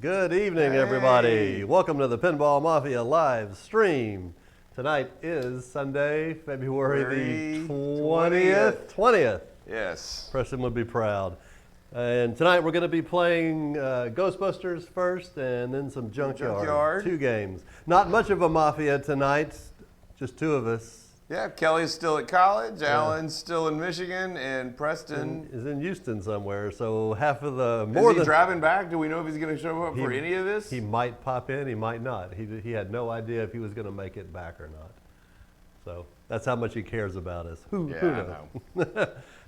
Good evening, everybody. Welcome to the Pinball Mafia live stream. Tonight is Sunday, February the 20th. Yes. Preston would be proud. And tonight we're going to be playing Ghostbusters first and then some Junkyard. 2 games. Not much of a Mafia tonight, just 2 of us. Yeah, Kelly's still at college, Alan's still in Michigan, and Preston is in Houston somewhere. So half of the Is he driving back? Do we know if he's going to show up for any of this? He might pop in, he might not. He had no idea if he was going to make it back or not. So that's how much he cares about us. Who knows?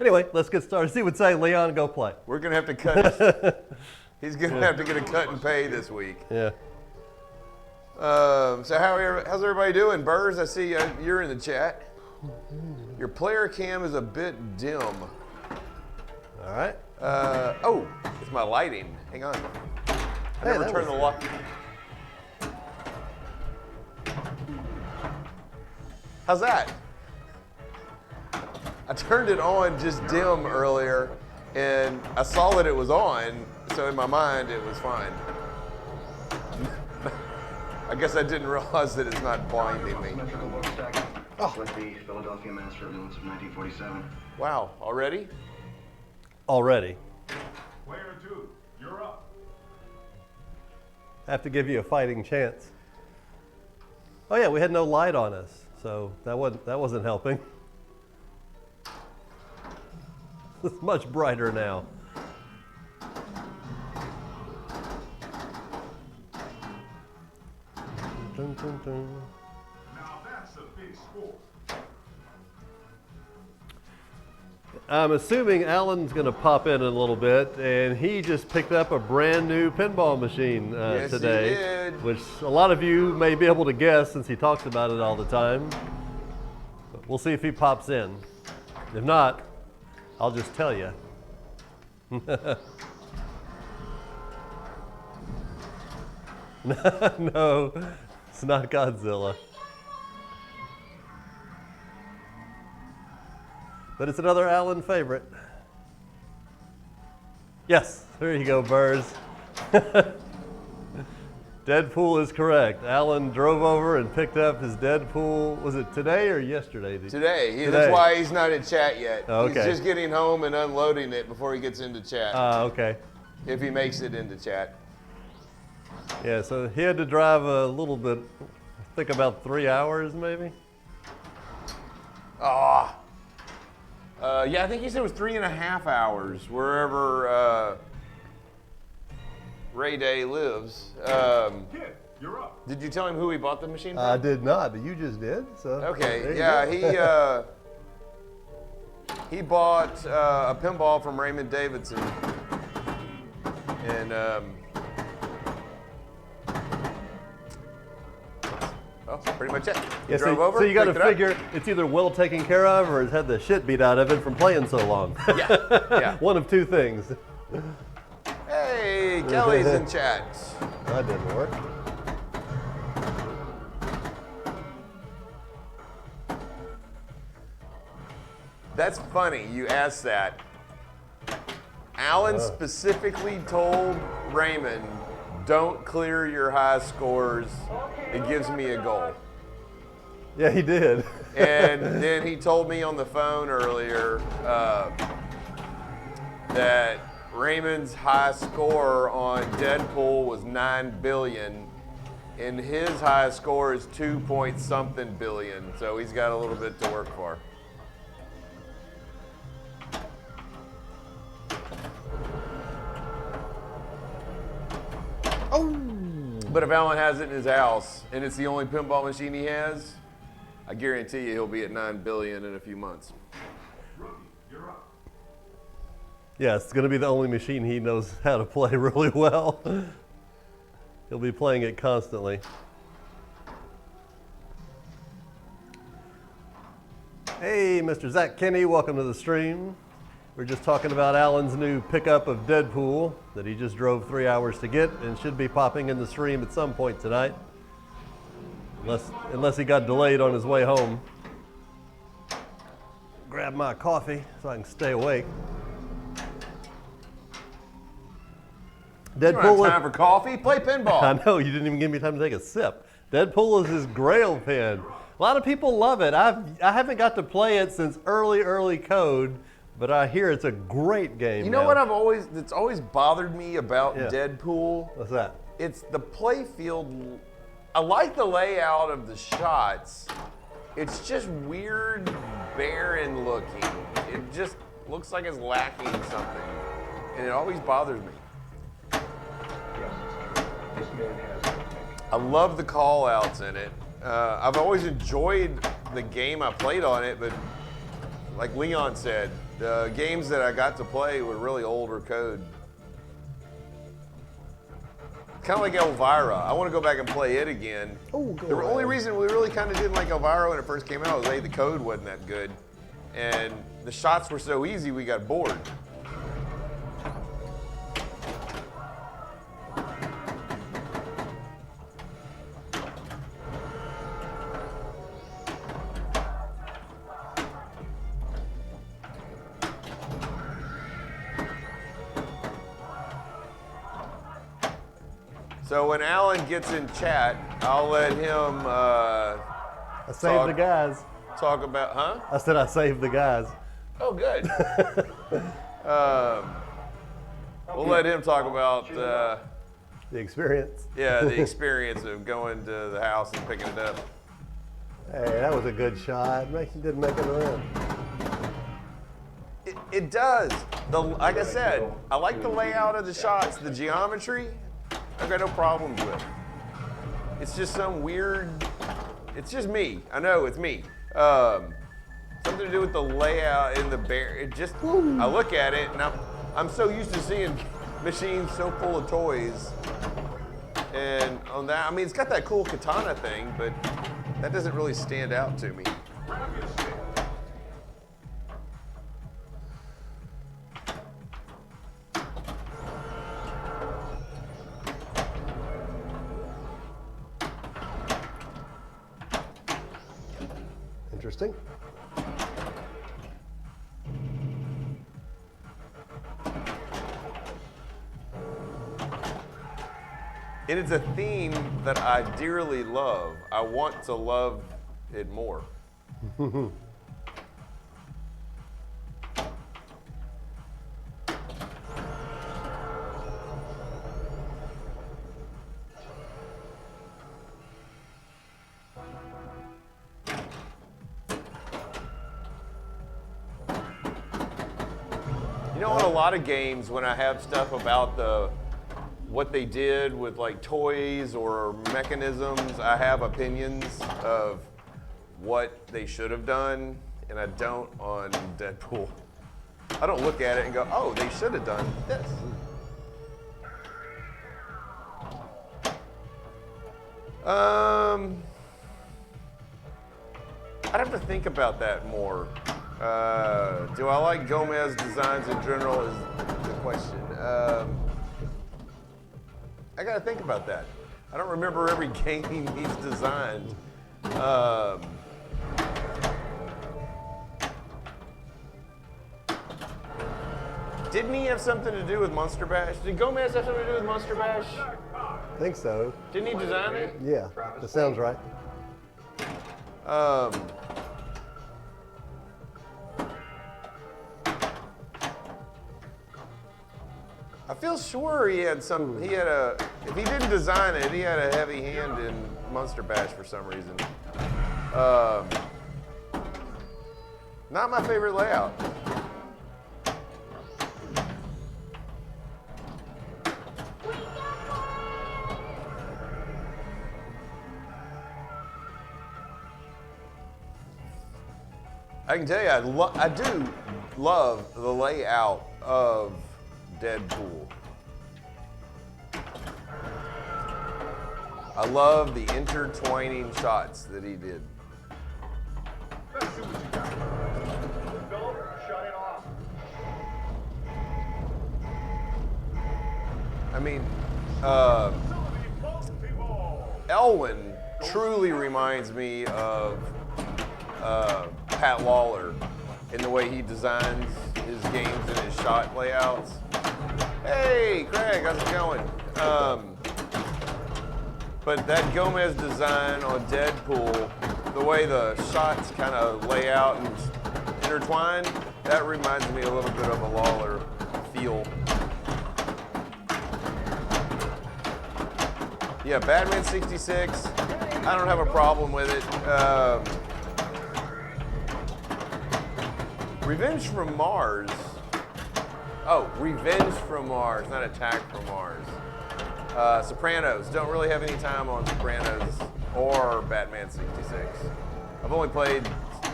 Anyway, let's get started. See what say, Leon, go play. We're going to have to cut He's going to have to get a cut and pay this week. Yeah. So how's everybody doing? Burrs, I see you're in the chat. Your player cam is a bit dim. All right. Oh, it's my lighting. Hang on. I never turned the light. How's that? I turned it on just dim earlier, and I saw that it was on, so in my mind it was fine. I guess I didn't realize that it's not blinding me. Oh. Like the Philadelphia Master of 1947. Wow, already? Already. Player 2, you're up. Have to give you a fighting chance. Oh yeah, we had no light on us, so that wasn't helping. It's much brighter now. Dun, dun, dun. Now that's a big score. I'm assuming Alan's going to pop in a little bit, and he just picked up a brand new pinball machine yes, today, he did. Which a lot of you may be able to guess since he talks about it all the time. But we'll see if he pops in. If not, I'll just tell you. No, it's not Godzilla. But it's another Alan favorite. Yes, there you go, Burrs. Deadpool is correct. Alan drove over and picked up his Deadpool. Was it today or yesterday? Today. That's why he's not in chat yet. Oh, okay. He's just getting home and unloading it before he gets into chat. Okay. If he makes it into chat. Yeah, so he had to drive a little bit, I think about 3 hours maybe. Yeah, I think he said it was 3.5 hours wherever Ray Day lives. Kid, you're up. Did you tell him who he bought the machine from? I did not, but you just did. So Okay, yeah, he bought a pinball from Raymond Davidson, and pretty much it. He drove over. So you got to picked it up. figure it's either well taken care of or it's had the shit beat out of it from playing so long. Yeah. One of 2 things. Hey, Kelly's in chat. That didn't work. That's funny you asked that. Alan specifically told Raymond, don't clear your high scores. It gives me a goal. Yeah, he did. And then he told me on the phone earlier that Raymond's high score on Deadpool was 9 billion, and his high score is 2-point-something billion. So he's got a little bit to work for. But if Alan has it in his house and it's the only pinball machine he has, I guarantee you he'll be at 9 billion in a few months. Rookie, you're up. Yeah, it's going to be the only machine he knows how to play really well. He'll be playing it constantly. Hey, Mr. Zach Kinney, welcome to the stream. We're just talking about Alan's new pickup of Deadpool that he just drove 3 hours to get and should be popping in the stream at some point tonight. Unless he got delayed on his way home. Grab my coffee so I can stay awake. You don't have time for coffee. Play pinball. I know, you didn't even give me time to take a sip. Deadpool is his grail pen. A lot of people love it. I haven't got to play it since early code, but I hear it's a great game. You know now. what that's always bothered me about Deadpool? What's that? It's the play field. I like the layout of the shots. It's just weird, barren looking. It just looks like it's lacking something, and it always bothers me. This man has. I love the call outs in it. I've always enjoyed the game I played on it, but like Leon said, the games that I got to play were really older code. Kind of like Elvira. I want to go back and play it again. Oh, the only reason we really kind of didn't like Elvira when it first came out was the code wasn't that good. And the shots were so easy, we got bored. So when Alan gets in chat, I'll let him I saved the guys. talk about, huh? I said I saved the guys. Oh, good. We'll let him talk about, The experience. the experience of going to the house and picking it up. Hey, that was a good shot. Didn't make it around. It does. Like I said, I like the layout of the shots, the geometry. I've got no problems with. It's just some weird. It's just me. I know it's me. Something to do with the layout and the bear. It just. I look at it and I'm so used to seeing machines so full of toys. And on that, I mean, it's got that cool katana thing, but that doesn't really stand out to me. Interesting. And it's a theme that I dearly love. I want to love it more. You know, in a lot of games, when I have stuff about what they did with like toys or mechanisms, I have opinions of what they should have done, and I don't on Deadpool. I don't look at it and go, oh, they should have done this. I'd have to think about that more. Do I like Gomez designs in general is the question. I gotta think about that. I don't remember every game he's designed. Didn't he have something to do with Monster Bash? Did Gomez have something to do with Monster Bash? I think so. Didn't he design it? Yeah, that sounds right. I feel sure he had some. If he didn't design it, he had a heavy hand in Monster Bash for some reason. Not my favorite layout. I can tell you, I do love the layout of Deadpool. I love the intertwining shots that he did. Let's see what you got. Philip, shut it off. I mean, Elwyn truly reminds me of Pat Lawler in the way he designs his games and his shot layouts. Hey, Craig, how's it going? But that Gomez design on Deadpool, the way the shots kind of lay out and intertwine, that reminds me a little bit of a Lawler feel. Yeah, Batman 66, I don't have a problem with it. Revenge from Mars. Oh, Revenge from Mars, not Attack from Mars. Sopranos, don't really have any time on Sopranos or Batman 66. I've only played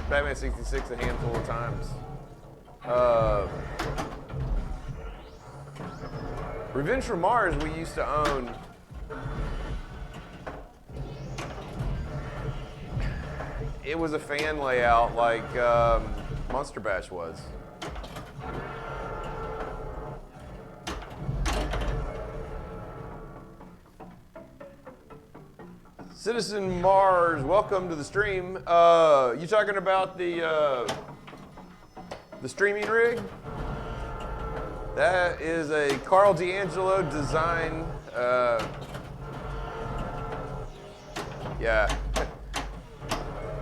Batman 66 a handful of times. Revenge from Mars we used to own. It was a fan layout like Monster Bash was. Citizen Mars, welcome to the stream. You talking about the streaming rig? That is a Carl D'Angelo design. Yeah,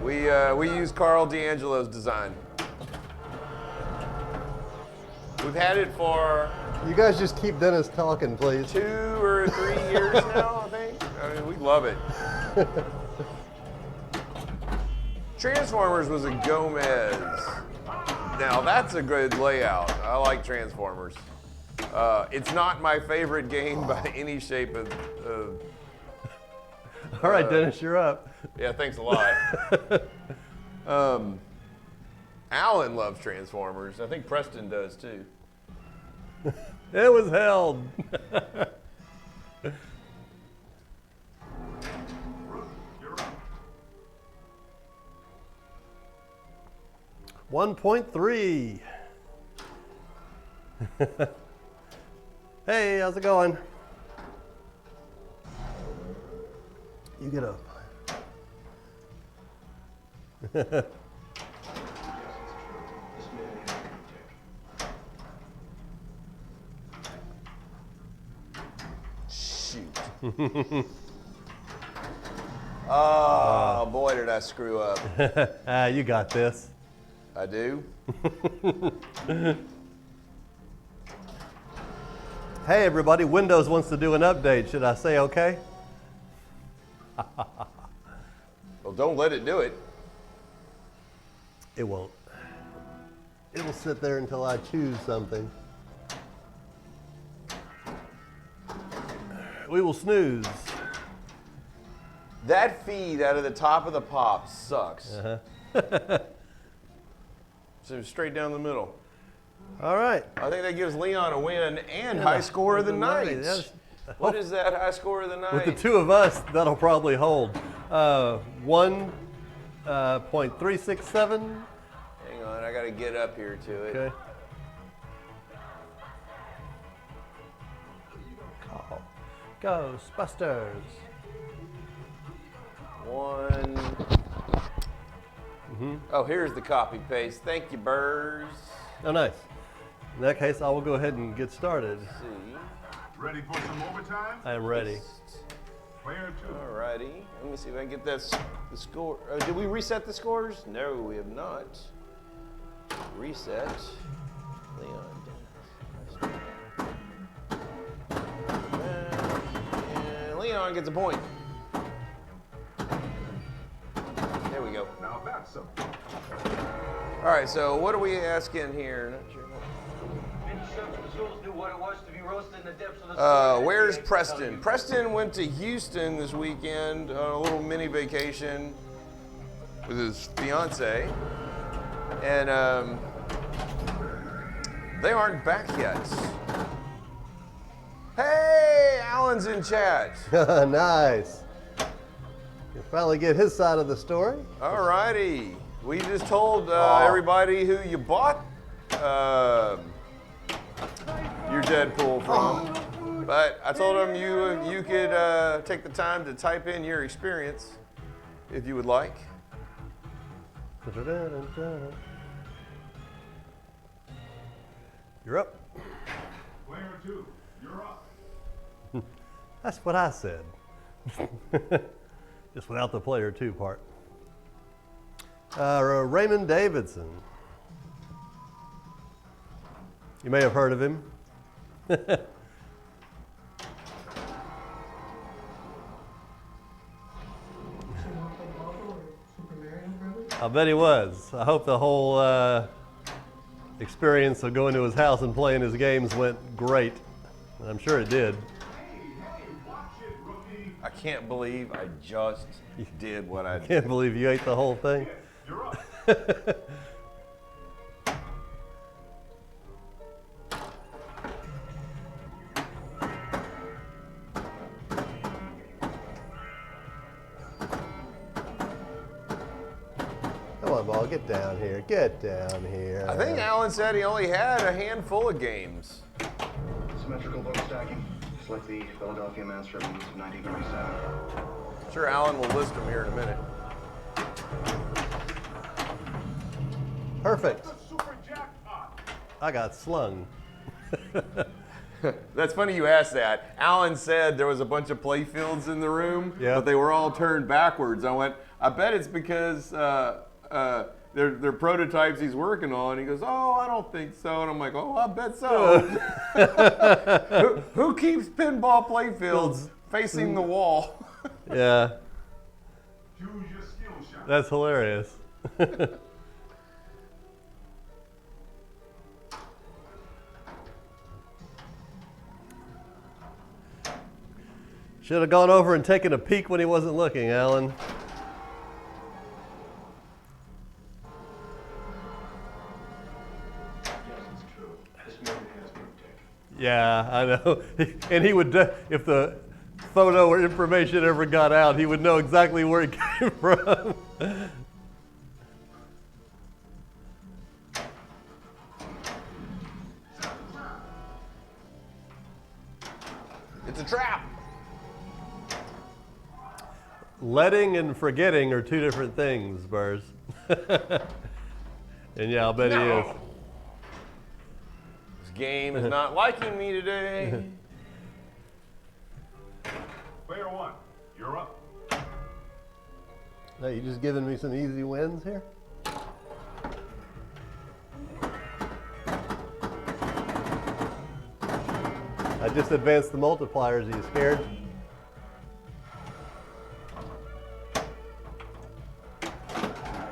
we use Carl D'Angelo's design. We've had it for You guys just keep Dennis talking, please. 2 or 3 years now, I think. I mean, we love it. Transformers was a Gomez. Now that's a good layout. I like Transformers. It's not my favorite game by any shape of. All right, Dennis, you're up. Yeah, thanks a lot. Alan loves Transformers. I think Preston does too. It was held. 1.3. Hey, how's it going? You get up. Shoot. Oh, boy, did I screw up. You got this. I do? Hey, everybody, Windows wants to do an update. Should I say okay? Well, don't let it do it. It won't. It'll sit there until I choose something. We will snooze. That feed out of the top of the pop sucks. So straight down the middle. All right. I think that gives Leon a win and high score of the night. Yes. What is that high score of the night? With the two of us, that'll probably hold. 1.367. Hang on, I gotta get up here to it. Okay. Call. Ghostbusters. 1. Oh, here's the copy paste. Thank you, Burrs. Oh, nice. In that case, I will go ahead and get started. Let's see. Ready for some overtime? I am ready. Player 2. Alrighty. Let me see if I can get this the score. Did we reset the scores? No, we have not. Reset. Leon. And Leon gets a point. There we go. Now that's something. All right, so what are we asking here? Not sure. Where's Preston? Preston went to Houston this weekend on a little mini vacation with his fiance, and they aren't back yet. Hey, Alan's in chat. Nice. You finally get his side of the story. All righty. We just told everybody who you bought your Deadpool from, but I told them you could take the time to type in your experience if you would like. You're up. Player 2. 2, you're up. That's what I said. Just without the player 2 part. Raymond Davidson. You may have heard of him. I bet he was. I hope the whole experience of going to his house and playing his games went great. And I'm sure it did. I can't believe I just did what I did. Can't believe you ate the whole thing. You're up. Come on, ball, get down here. Get down here. I think Alan said he only had a handful of games. Symmetrical book stacking. Select the Philadelphia Master of 1937. Sure, Alan will list them here in a minute. Perfect. Super jackpot. I got slung. That's funny you asked that. Alan said there was a bunch of play fields in the room, Yeah. but they were all turned backwards. I went, I bet it's because they're prototypes he's working on. He goes, oh, I don't think so. And I'm like, oh, I bet so. who keeps pinball play fields facing the wall? Yeah, Choose your skill shot. that's hilarious. Should have gone over and taken a peek when he wasn't looking, Alan. Yes, it's true. This man has been taken. Yeah, I know. And he would, if the photo or information ever got out, he would know exactly where it came from. It's a trap. Letting and forgetting are two different things, Burrs. And yeah, I'll bet he is. This game is not liking me today. Player 1, you're up. Hey, you just giving me some easy wins here? I just advanced the multipliers. Are you scared?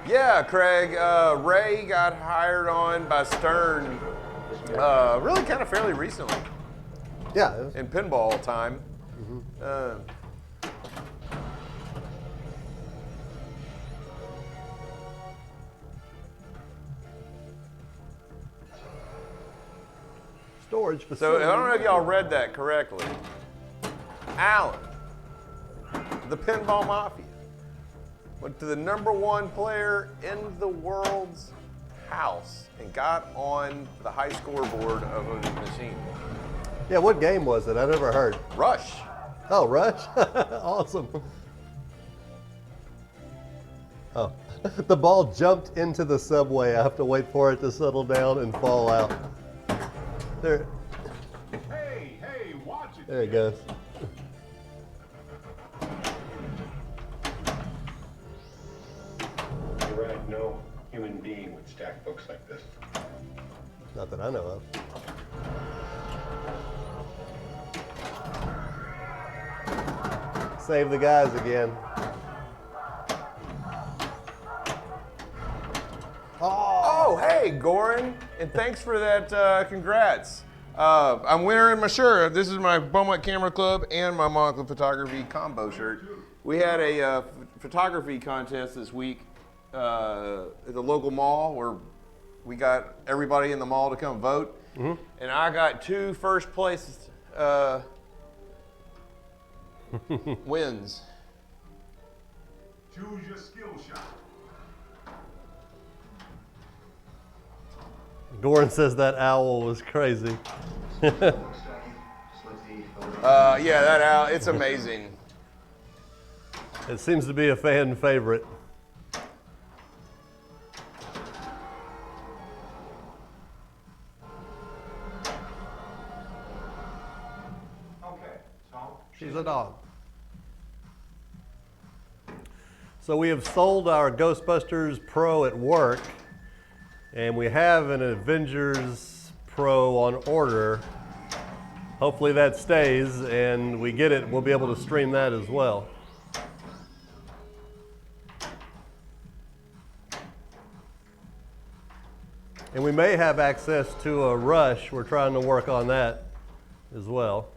Yeah, Craig. Ray got hired on by Stern really kind of fairly recently Yeah. It was, in pinball time. storage So facility. I don't know if y'all read that correctly. Alan, the Pinball Mafia, went to the #1 player in the world's house and got on the high scoreboard of a machine. Yeah, what game was it? I never heard. Rush. Oh, Rush? Awesome. Oh, the ball jumped into the subway. I have to wait for it to settle down and fall out. There, Hey, watch it. there it goes. You're right, no human being would stack books like this. Not that I know of. Save the guys again. Oh, hey, Goran, and thanks for that. Congrats. I'm wearing my shirt. This is my Beaumont Camera Club and my Monocle Photography combo shirt. We had a photography contest this week at the local mall where we got everybody in the mall to come vote. And I got 2 first place wins. Choose your skill shot. Goran says that owl was crazy. Book stacking. Select the Philadelphia. Yeah, that out. It's amazing. It seems to be a fan favorite. She's a dog. So we have sold our Ghostbusters Pro at work, and we have an Avengers Pro on order. Hopefully that stays, and we get it, we'll be able to stream that as well. And we may have access to a Rush. We're trying to work on that as well.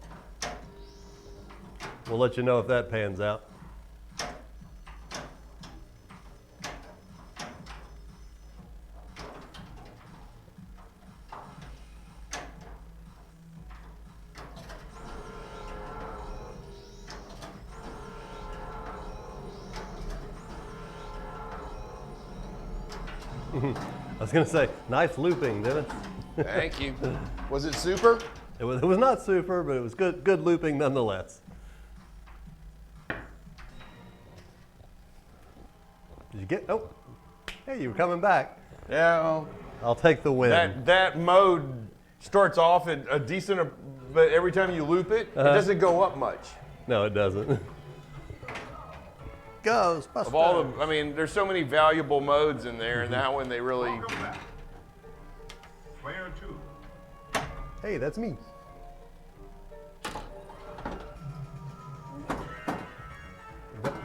We'll let you know if that pans out. I was going to say, nice looping, Dennis. Thank you. Was it super? It was not super, but it was good looping nonetheless. Did you get, oh, hey, you were coming back. Yeah. Well, I'll take the win. that mode starts off at a decent, but every time you loop it, it doesn't go up much. No, it doesn't. Ghostbusters. Of all the, I mean, there's so many valuable modes in there, and that one they really. Welcome back. Player 2. Hey, that's me.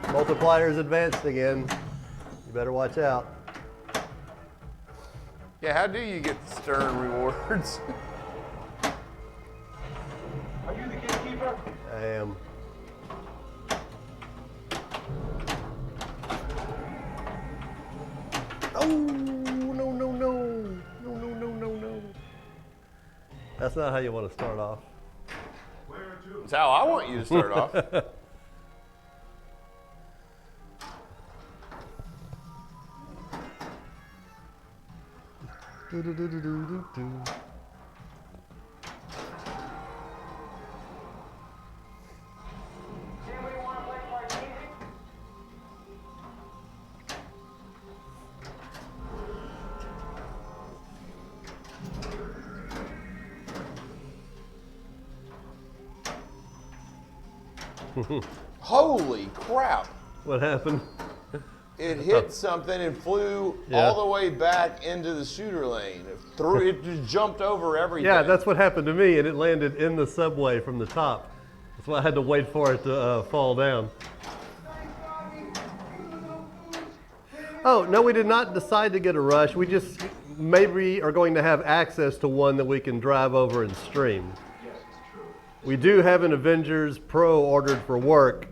Multiplier's advanced again. You better watch out. Yeah, how do you get stern rewards? Are you the gatekeeper? I am. Oh, no, no, no. No, no, no, no, no. That's not how you want to start off. Player 2. That's how I want you to start off. Do-do-do-do-do-do. Holy crap! What happened? It hit something and flew Yeah. all the way back into the shooter lane. It just jumped over everything. Yeah, that's what happened to me, and it landed in the subway from the top. That's why I had to wait for it to fall down. Oh, no, we did not decide to get a Rush. We just maybe are going to have access to one that we can drive over and stream. We do have an Avengers Pro ordered for work,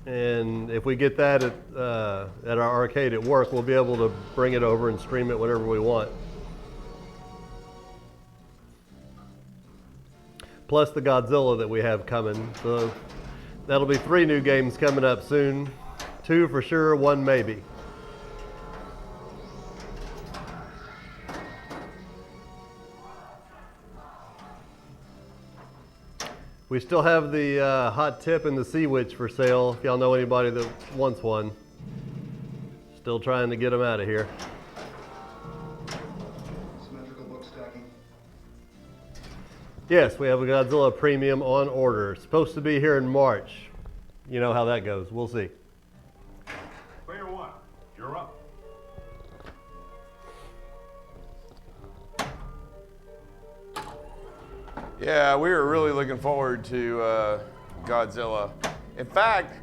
and if we get that at our arcade at work, we'll be able to bring it over and stream it whenever we want. Plus the Godzilla that we have coming. So that'll be 3 new games coming up soon. 2 for sure, 1 maybe. We still have the Hot Tip and the Sea Witch for sale, if y'all know anybody that wants one. Still trying to get them out of here. Symmetrical book stacking. Yes, we have a Godzilla Premium on order. Supposed to be here in March. You know how that goes. We'll see. Player 1. You're up. Yeah, we were really looking forward to Godzilla. In fact,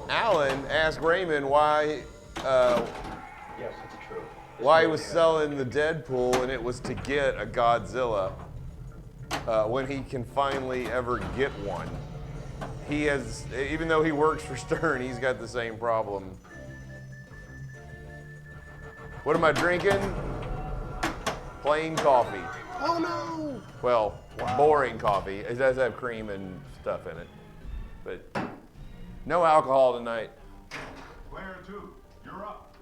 Alan asked Raymond why Yes, it's true. why he was selling the Deadpool, and it was to get a Godzilla when he can finally ever get one. He has, even though he works for Stern, he's got the same problem. What am I drinking? Plain coffee. Oh no! Well, boring coffee. It does have cream and stuff in it, but no alcohol tonight. Player 2. You're up.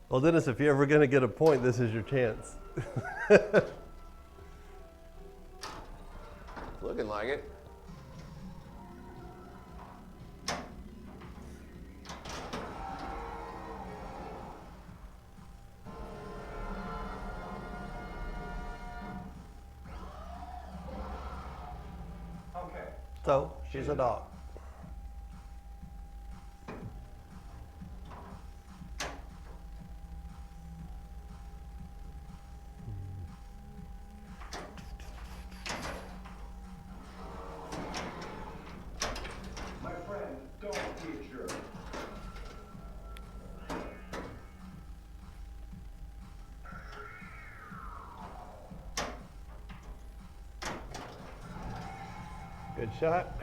Well, Dennis, if you're ever going to get a point, this is your chance. Looking like it. So, she's a dog. My friend, don't be a jerk. Good shot.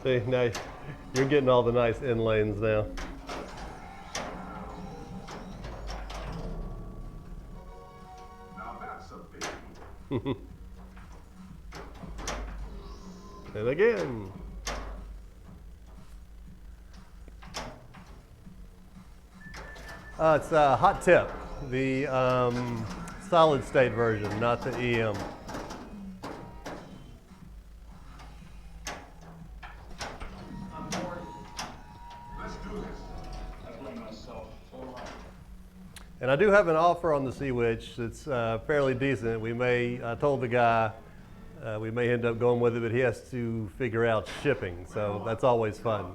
See, now you're getting all the nice in lanes now. Now that's a big And again. It's a hot tip, the solid state version, not the EM. Let's do this. I blame myself. So do I. And I do have an offer on the Sea Witch that's fairly decent. We may, I told the guy, we may end up going with it, but he has to figure out shipping, so that's always fun.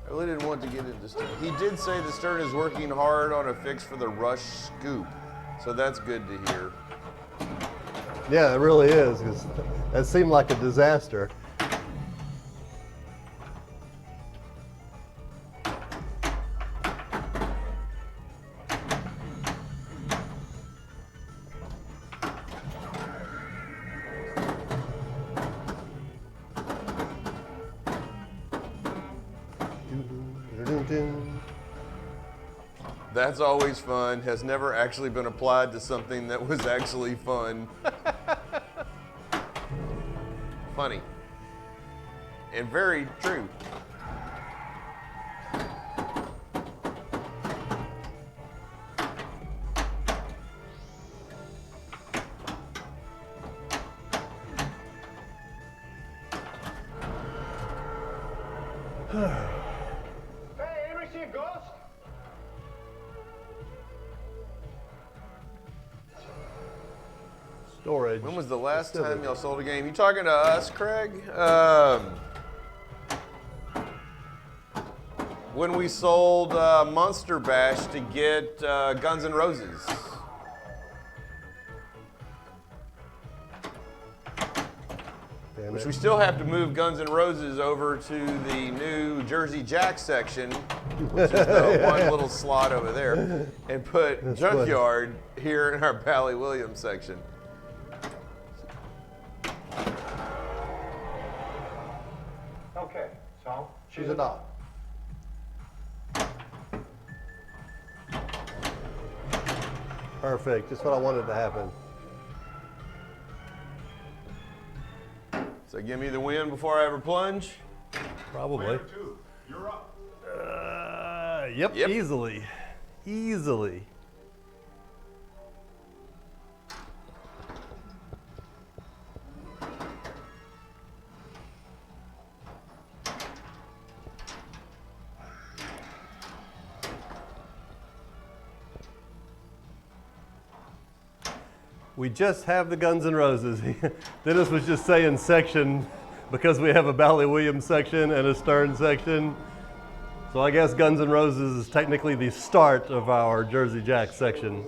I really didn't want to get into Stern. He did say that Stern is working hard on a fix for the Rush scoop, so that's good to hear. Yeah, it really is, because that seemed like a disaster. That's always fun. Has never actually been applied to something that was actually fun. Funny. And very true. Hey, anybody see a ghost? Storage. When was the last time y'all sold a game? You talking to us, Craig? When we sold Monster Bash to get Guns N' Roses. Damn Which it. we still have to move Guns N' Roses over to the new Jersey Jack section, which is the one little slot over there, and put Junkyard here in our Bally Williams section. Okay, so She's a dog. Perfect, just what I wanted to happen. So give me the win before I ever plunge. Probably. player two, you're up. Yep, Yep. easily. Easily. We just have the Guns N' Roses. Dennis was just saying section because we have a Bally Williams section and a Stern section. So I guess Guns N' Roses is technically the start of our Jersey Jack section.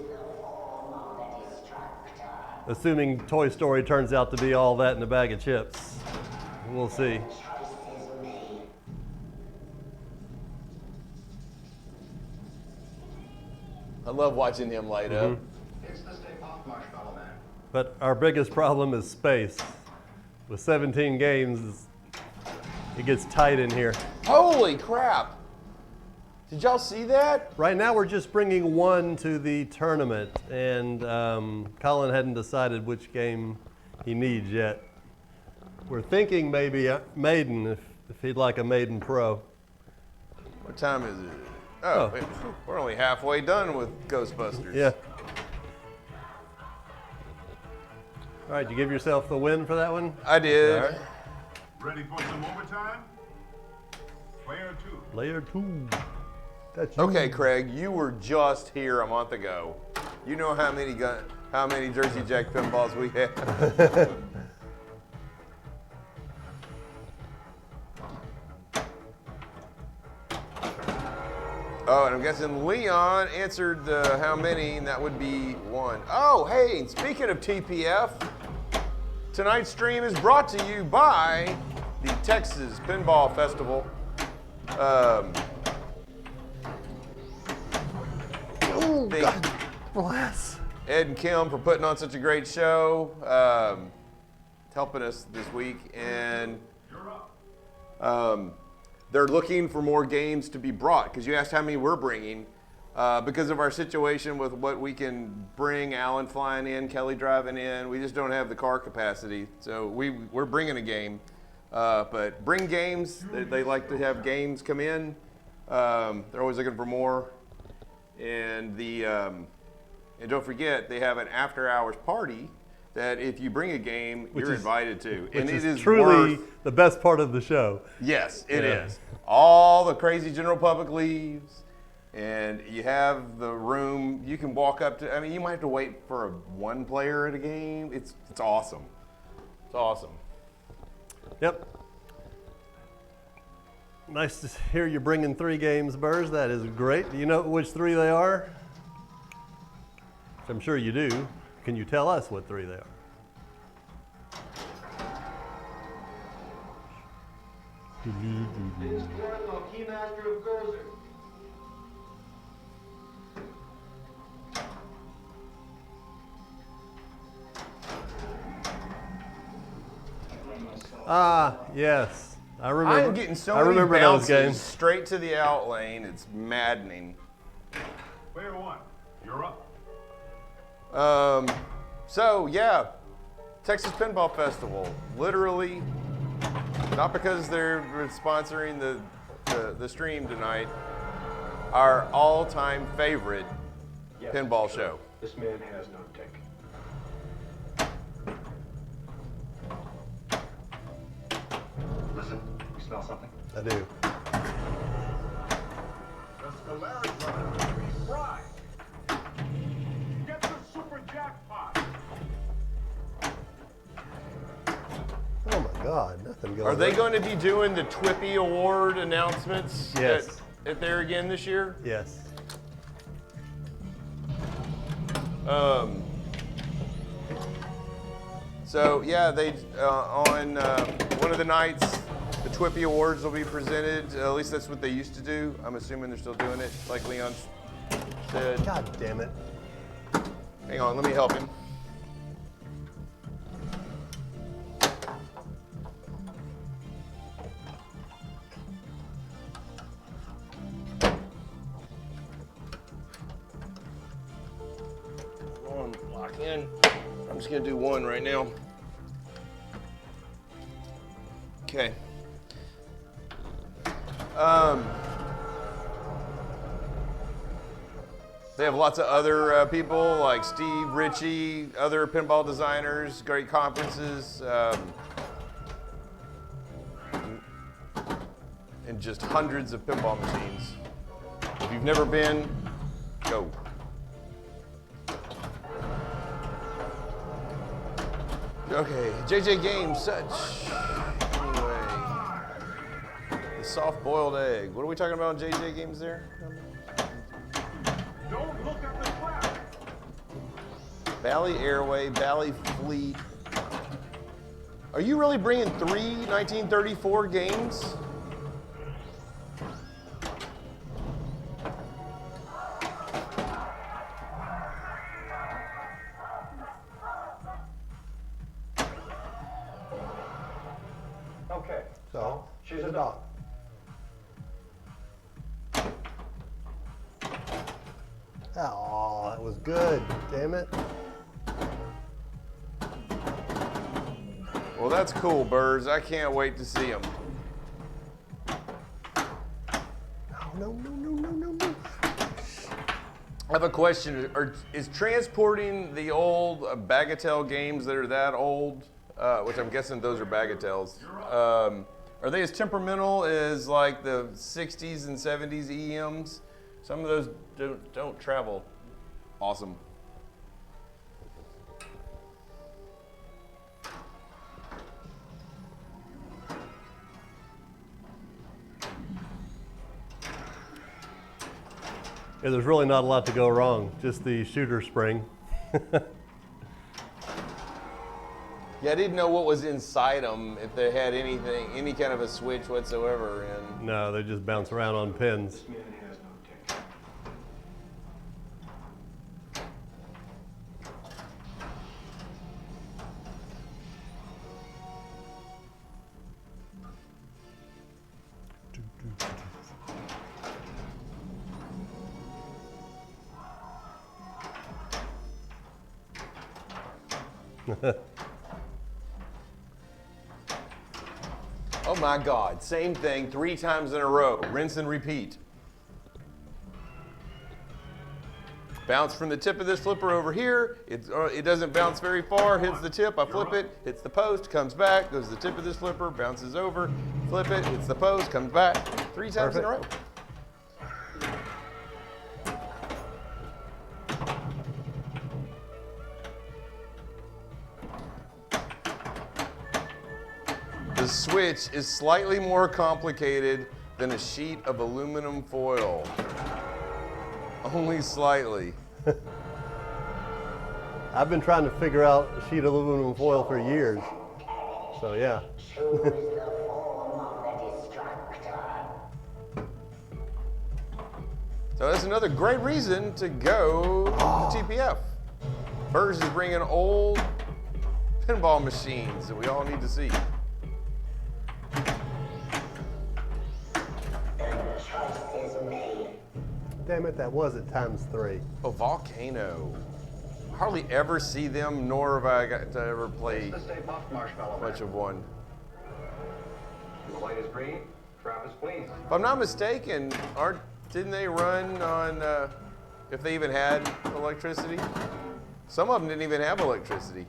Assuming Toy Story turns out to be all that in a bag of chips. We'll see. I love watching him light up. It's the Stay Puft Marshmallow Man. But our biggest problem is space. With 17 games, it gets tight in here. Holy crap! Did y'all see that? Right now we're just bringing one to the tournament, and Colin hadn't decided which game he needs yet. We're thinking maybe a Maiden, if he'd like a Maiden Pro. What time is it? Oh, wait, we're only halfway done with Ghostbusters. Yeah. All right, you give yourself the win for that one? I did. All right. Ready for some overtime? Player 2. Player 2. That's you. Okay, Craig, you were just here a month ago. You know how many Jersey Jack pinballs we have? Oh, and I'm guessing Leon answered the how many, and that would be 1. Oh, hey, speaking of TPF, tonight's stream is brought to you by the Texas Pinball Festival. Oh, Thank God bless. Ed and Kim for putting on such a great show, helping us this week, and they're looking for more games to be brought, because you asked how many we're bringing. Because of our situation with what we can bring, Alan flying in, Kelly driving in, we just don't have the car capacity. So we're bringing a game. But bring games. They like to have games come in. They're always looking for more. And and don't forget, they have an after-hours party that if you bring a game, you're invited to. Which And it is is truly worth, the best part of the show. yes, it Yeah. is. All the crazy general public leaves, and you have the room. You can walk up to. I mean, you might have to wait for one player at a game. It's awesome. It's awesome. Yep. Nice to hear you bringing 3 games, Burrs. That is great. Do you know which 3 they are? I'm sure you do. Can you tell us what 3 they are? Vince Cardinal, Keymaster of Gozer. Ah, yes. I remember. I'm getting so I many remember bounces those games. straight to the out lane. It's maddening. Player 1, you're up. So yeah, Texas Pinball Festival. Literally, not because they're sponsoring the stream tonight. Our all-time favorite Yes, pinball sure. show. This man has no dick. Listen, you smell something? I do. The Stellaris runner will be fried. Get the super jackpot. Oh my God, nothing going Are they on. going to be doing the Twippy Award announcements Yes. at there again this year? Yes. So yeah, they on one of the nights, the Twippy Awards will be presented. At least that's what they used to do. I'm assuming they're still doing it, like Leon said. God damn it. Hang on, let me help him. Come on, lock in. I'm just gonna do one right now. Okay. They have lots of other people like Steve Ritchie, other pinball designers, great conferences, and just hundreds of pinball machines. If you've never been, go. Okay, JJ Games, such. Anyway, the soft-boiled egg. What are we talking about in JJ Games there? Don't look at the cloud. Bally Airway, Bally Fleet. Are you really bringing 3 1934 games? Okay. So, She's a dog. Oh, that was good. Damn it. Well, that's cool, Birds. I can't wait to see them. No, no, no, no, no, no. I have a question. Is transporting the old Bagatelle games that are that old, which I'm guessing those are Bagatelles, are they as temperamental as like the 60s and 70s EMs? Some of those don't travel. Awesome. Yeah, there's really not a lot to go wrong, just the shooter spring. Yeah, I didn't know what was inside them, if they had anything, any kind of a switch whatsoever. And No, they just bounce around on pins. This man has no dick. oh my God, same thing 3 times in a row. Rinse and repeat. Bounce from the tip of this flipper over here. It doesn't bounce very far, hits the tip, I flip it, hits the post, comes back, goes to the tip of this flipper, bounces over, flip it, hits the post, comes back. 3 times in a row. The switch is slightly more complicated than a sheet of aluminum foil. Only slightly. I've been trying to figure out a sheet of aluminum foil for years. So yeah. So that's another great reason to go to TPF. Burgess is bringing old pinball machines that we all need to see. Damn it, that was at ×3. Oh, Volcano. Hardly ever see them, nor have I got to ever play The Stay Puft Marshmallow much Man. of one. The light is green, Travis please. If I'm not mistaken, didn't they run on, if they even had electricity? Some of them didn't even have electricity.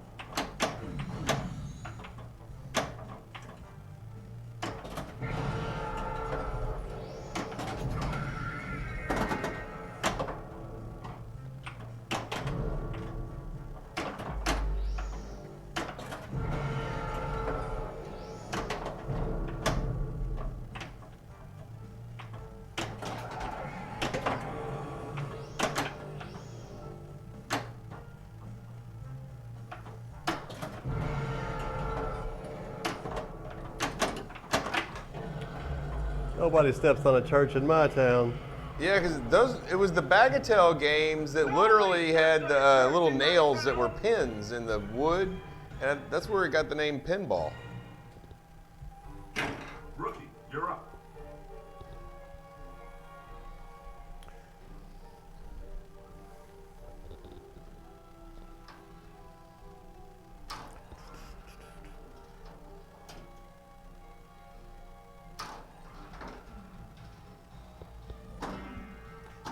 Nobody steps on a church in my town. Yeah, because it was the Bagatelle games that literally had little nails that were pins in the wood, and that's where it got the name pinball. Rookie, you're up.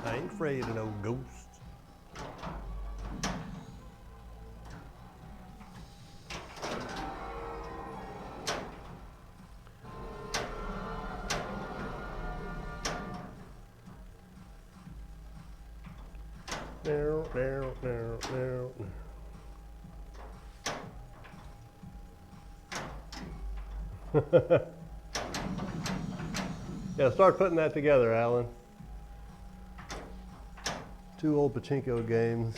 I ain't afraid of no ghost. Yeah, start putting that together, Alan. 2 old pachinko games.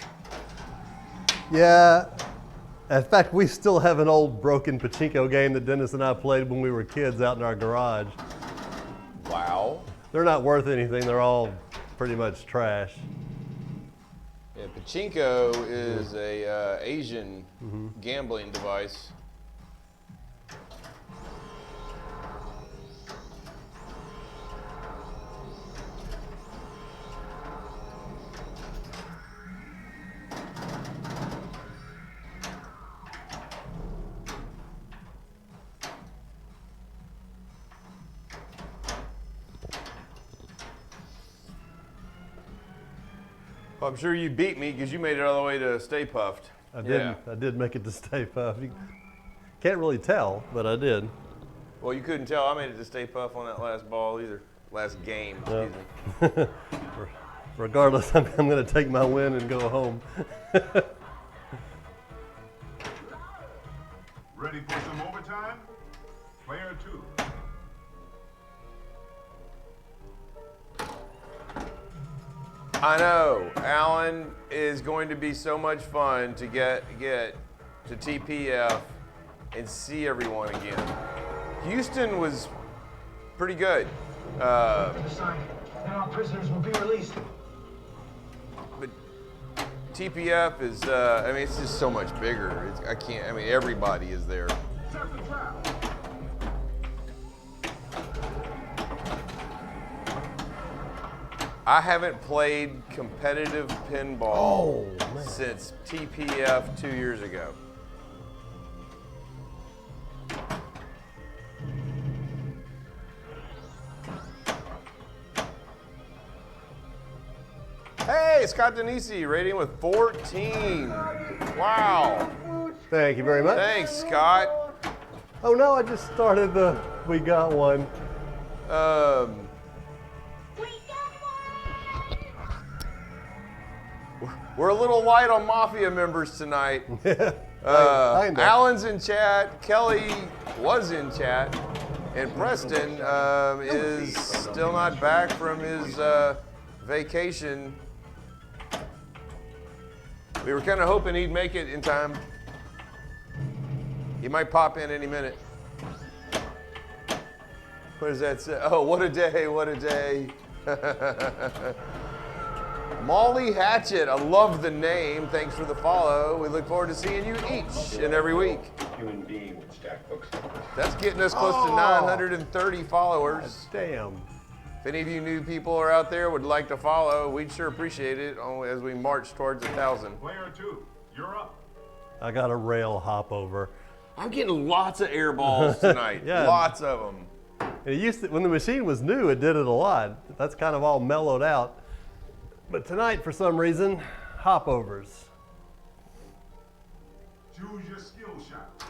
Yeah, in fact, we still have an old broken pachinko game that Dennis and I played when we were kids out in our garage. Wow. They're not worth anything. They're all pretty much trash. Yeah, pachinko is a Asian gambling device. Well, I'm sure you beat me because you made it all the way to Stay Puffed. I did. I did make it to Stay Puft. You can't really tell, but I did. Well, you couldn't tell I made it to Stay Puft on that last ball either. Last game, excuse me. Regardless, I'm going to take my win and go home. Ready for some overtime? Player 2. I know. Alan is going to be so much fun to get to TPF and see everyone again. Houston was pretty good. Now our prisoners will be released. But TPF is, I mean, it's just so much bigger. I can't, I mean, everybody is there. Set the trap. I haven't played competitive pinball since TPF 2 years ago. Hey, Scott Denisi, rating with 14. Wow. Thank you very much. Thanks, Scott. Oh no, I just started the We Got One. We're a little light on Mafia members tonight. Kinda. Alan's in chat. Kelly was in chat. And Preston is still not back from his vacation. We were kind of hoping he'd make it in time. He might pop in any minute. What does that say? Oh, what a day, what a day. Molly Hatchet, I love the name. Thanks for the follow. We look forward to seeing you each and every week. Human being would stack books like this. That's getting us close to 930 followers. Damn. If any of you new people are out there would like to follow, we'd sure appreciate it as we march towards 1,000. Player 2, you're up. I got a rail hop over. I'm getting lots of air balls tonight. Yeah. Lots of them. It used to, when the machine was new, it did it a lot. That's kind of all mellowed out. But tonight, for some reason, hopovers. Choose your skill shot.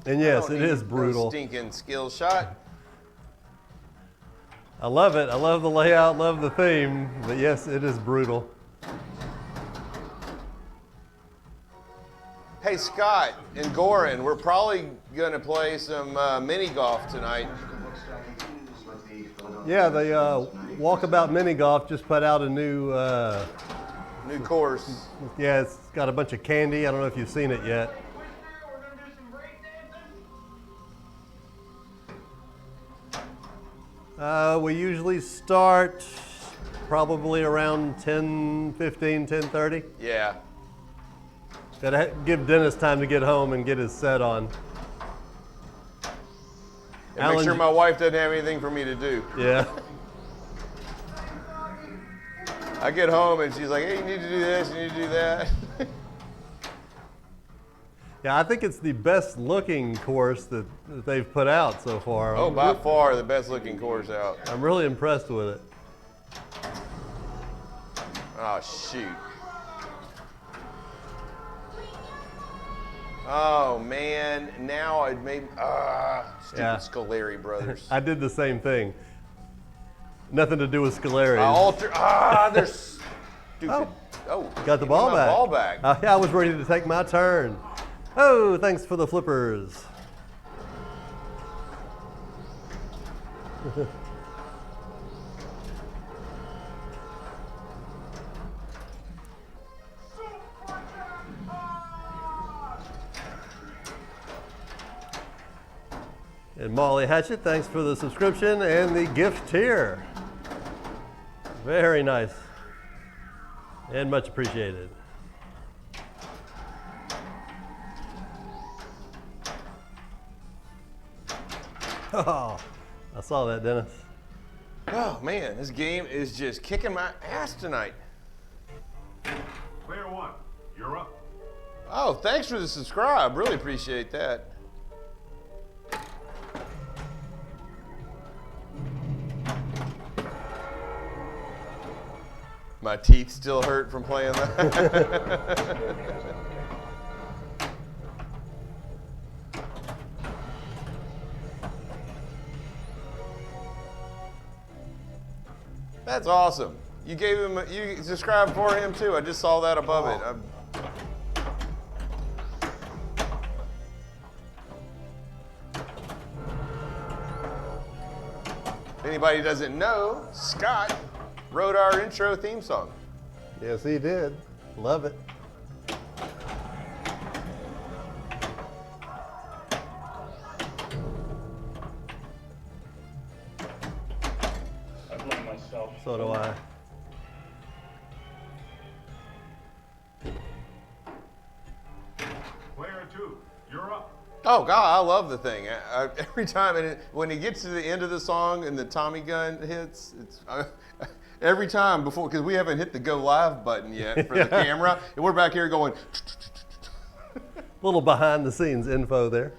And yes, I don't it is need brutal. no stinking skill shot. I love it. I love the layout, love the theme. But yes, it is brutal. Hey, Scott and Goran, we're probably going to play some mini golf tonight. Yeah, the Walkabout Mini Golf just put out a new, New course. yeah, it's got a bunch of candy. I don't know if you've seen it yet. We're gonna do some breakdancing. We usually start probably around 10:15, 10:30. Yeah. Gotta give Dennis time to get home and get his set on. And Alan- make sure my wife doesn't have anything for me to do. Yeah. I get home and she's like, hey, you need to do this, you need to do that. Yeah, I think it's the best looking course that they've put out so far. Oh, by far the best looking course out. I'm really impressed with it. Oh, shoot. Oh, man. Now it made, stupid Yeah. Scolari brothers. I did the same thing. Nothing to do with Scolari. They're stupid. Oh, Got the give me ball my back. ball back. Yeah, I was ready to take my turn. Oh, thanks for the flippers. And Molly Hatchet, thanks for the subscription and the gift tier. Very nice. And much appreciated. Oh, I saw that, Dennis. Oh, man, this game is just kicking my ass tonight. Player 1, you're up. Oh, thanks for the subscribe. Really appreciate that. My teeth still hurt from playing that. That's awesome. You gave him, you subscribed for him too. I just saw that above it. If anybody doesn't know, Scott wrote our intro theme song. Yes, he did. Love it. I blame myself. So do I. Player 2, you're up. Oh God, I love the thing. Every time, and when it gets to the end of the song and the Tommy gun hits, it's every time before, because we haven't hit the go live button yet for the camera, and we're back here going. Little behind the scenes info there.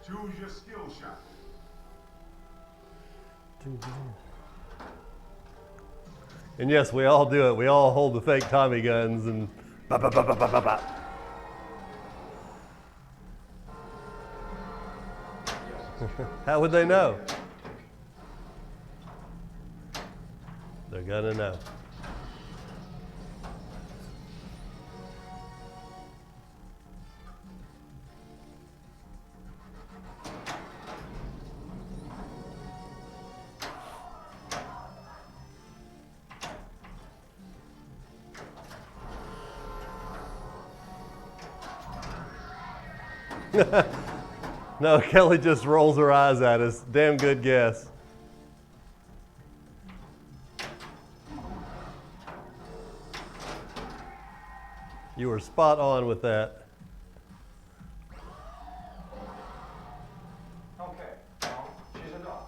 Choose your skill shot. And yes, we all do it. We all hold the fake Tommy guns and ba ba ba ba ba ba ba. How would they know? They're gonna know. No, Kelly just rolls her eyes at us. Damn good guess. You were spot on with that. Okay, well, she's a dog.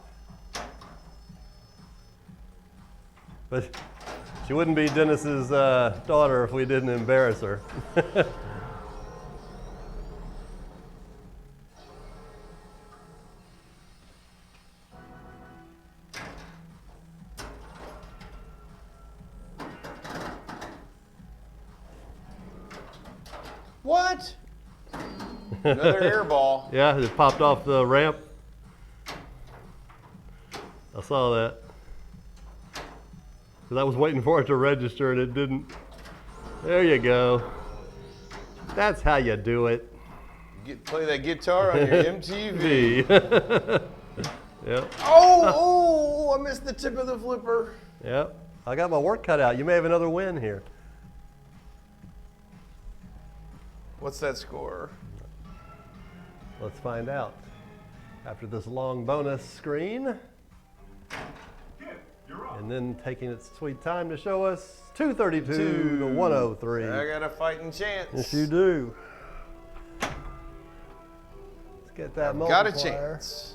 But she wouldn't be Dennis's daughter if we didn't embarrass her. What? Another air ball. Yeah, it popped off the ramp. I saw that. 'Cause I was waiting for it to register and it didn't. There you go. That's how you do it. Play that guitar on your MTV. Yep. Oh, I missed the tip of the flipper. Yep. I got my work cut out. You may have another win here. What's that score? Let's find out. After this long bonus screen, Kid, you're up. and then taking its sweet time to show us 232 to 103. I got a fighting chance. Yes, you do. Let's get that Got a multiplier. chance.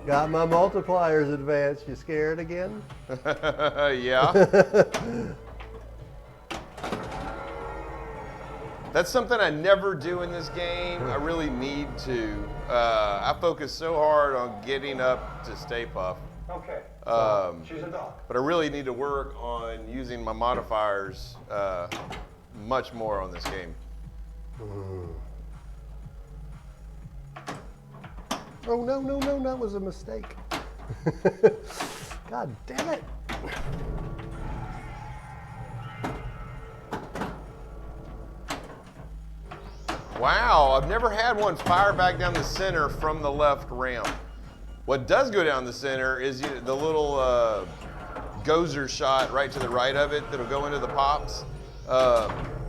Got my multipliers advanced. You scared again? Yeah. That's something I never do in this game. I really need to. I focus so hard on getting up to Stay Puft, Okay, she's a dog. but I really need to work on using my modifiers much more on this game. Oh, no, no, no, that was a mistake. God damn it. Wow, I've never had one fire back down the center from the left ramp. What does go down the center is the little gozer shot right to the right of it that'll go into the pops.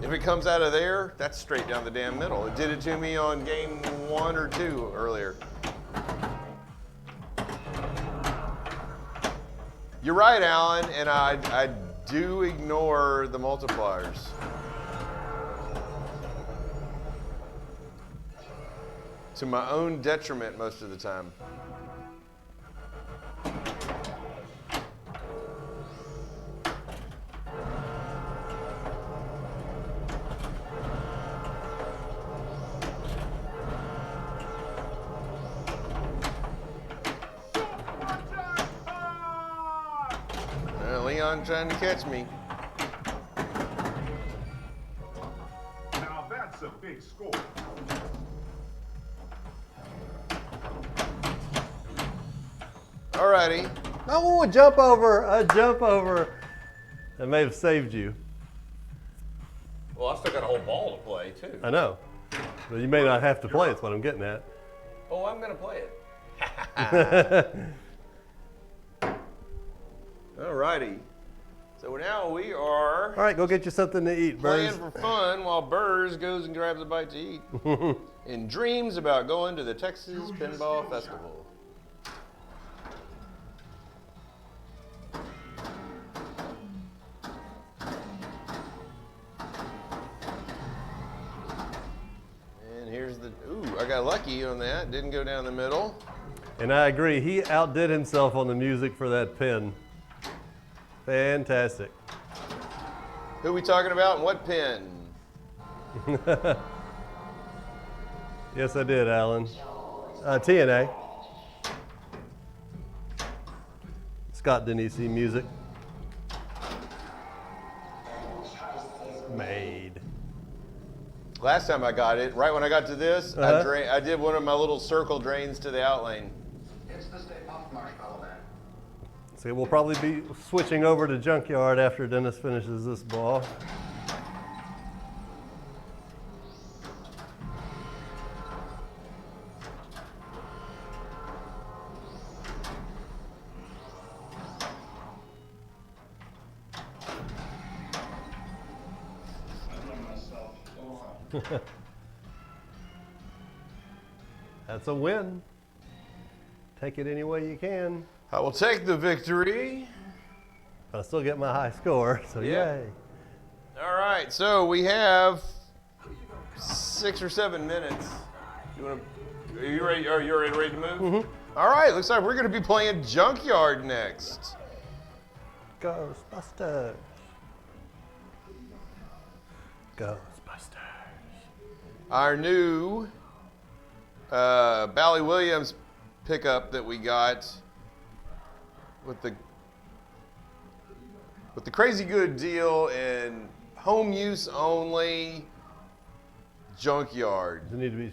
If it comes out of there, that's straight down the damn middle. It did it to me on game 1 or 2 earlier. You're right, Alan, and I do ignore the multipliers. To my own detriment most of the time. around trying to catch me. Now that's a big score. Alrighty. Oh, a jump over, a jump over. That may have saved you. Well, I still got a whole ball to play too. I know. But you may not have to play, it's what I'm getting at. Oh, I'm gonna play it. Alrighty. So now we are All right, go get you something to eat, playing Burrs. for fun while Burrs goes and grabs a bite to eat and dreams about going to the Texas Pinball Festival. And here's the, ooh, I got lucky on that. Didn't go down the middle. And I agree, he outdid himself on the music for that pin. Fantastic. Who we talking about and what pin? Yes, I did, Alan. TNA. Scott Denise music. Made. Last time I got it, right when I got to this, I did one of my little circle drains to the outlane. It's the Stay Puft Marshmallow Man. So we'll probably be switching over to Junkyard after Dennis finishes this ball. That's a win. Take it any way you can. I will take the victory. But I still get my high score, so Yeah. yay. All right, so we have 6 or 7 minutes. Are you ready? Are you already ready to move? Mm-hmm. All right, looks like we're going to be playing Junkyard next. Ghostbusters. Ghostbusters. Our new Bally Williams pickup that we got with the crazy good deal in home use only Junkyard. Does it need to be?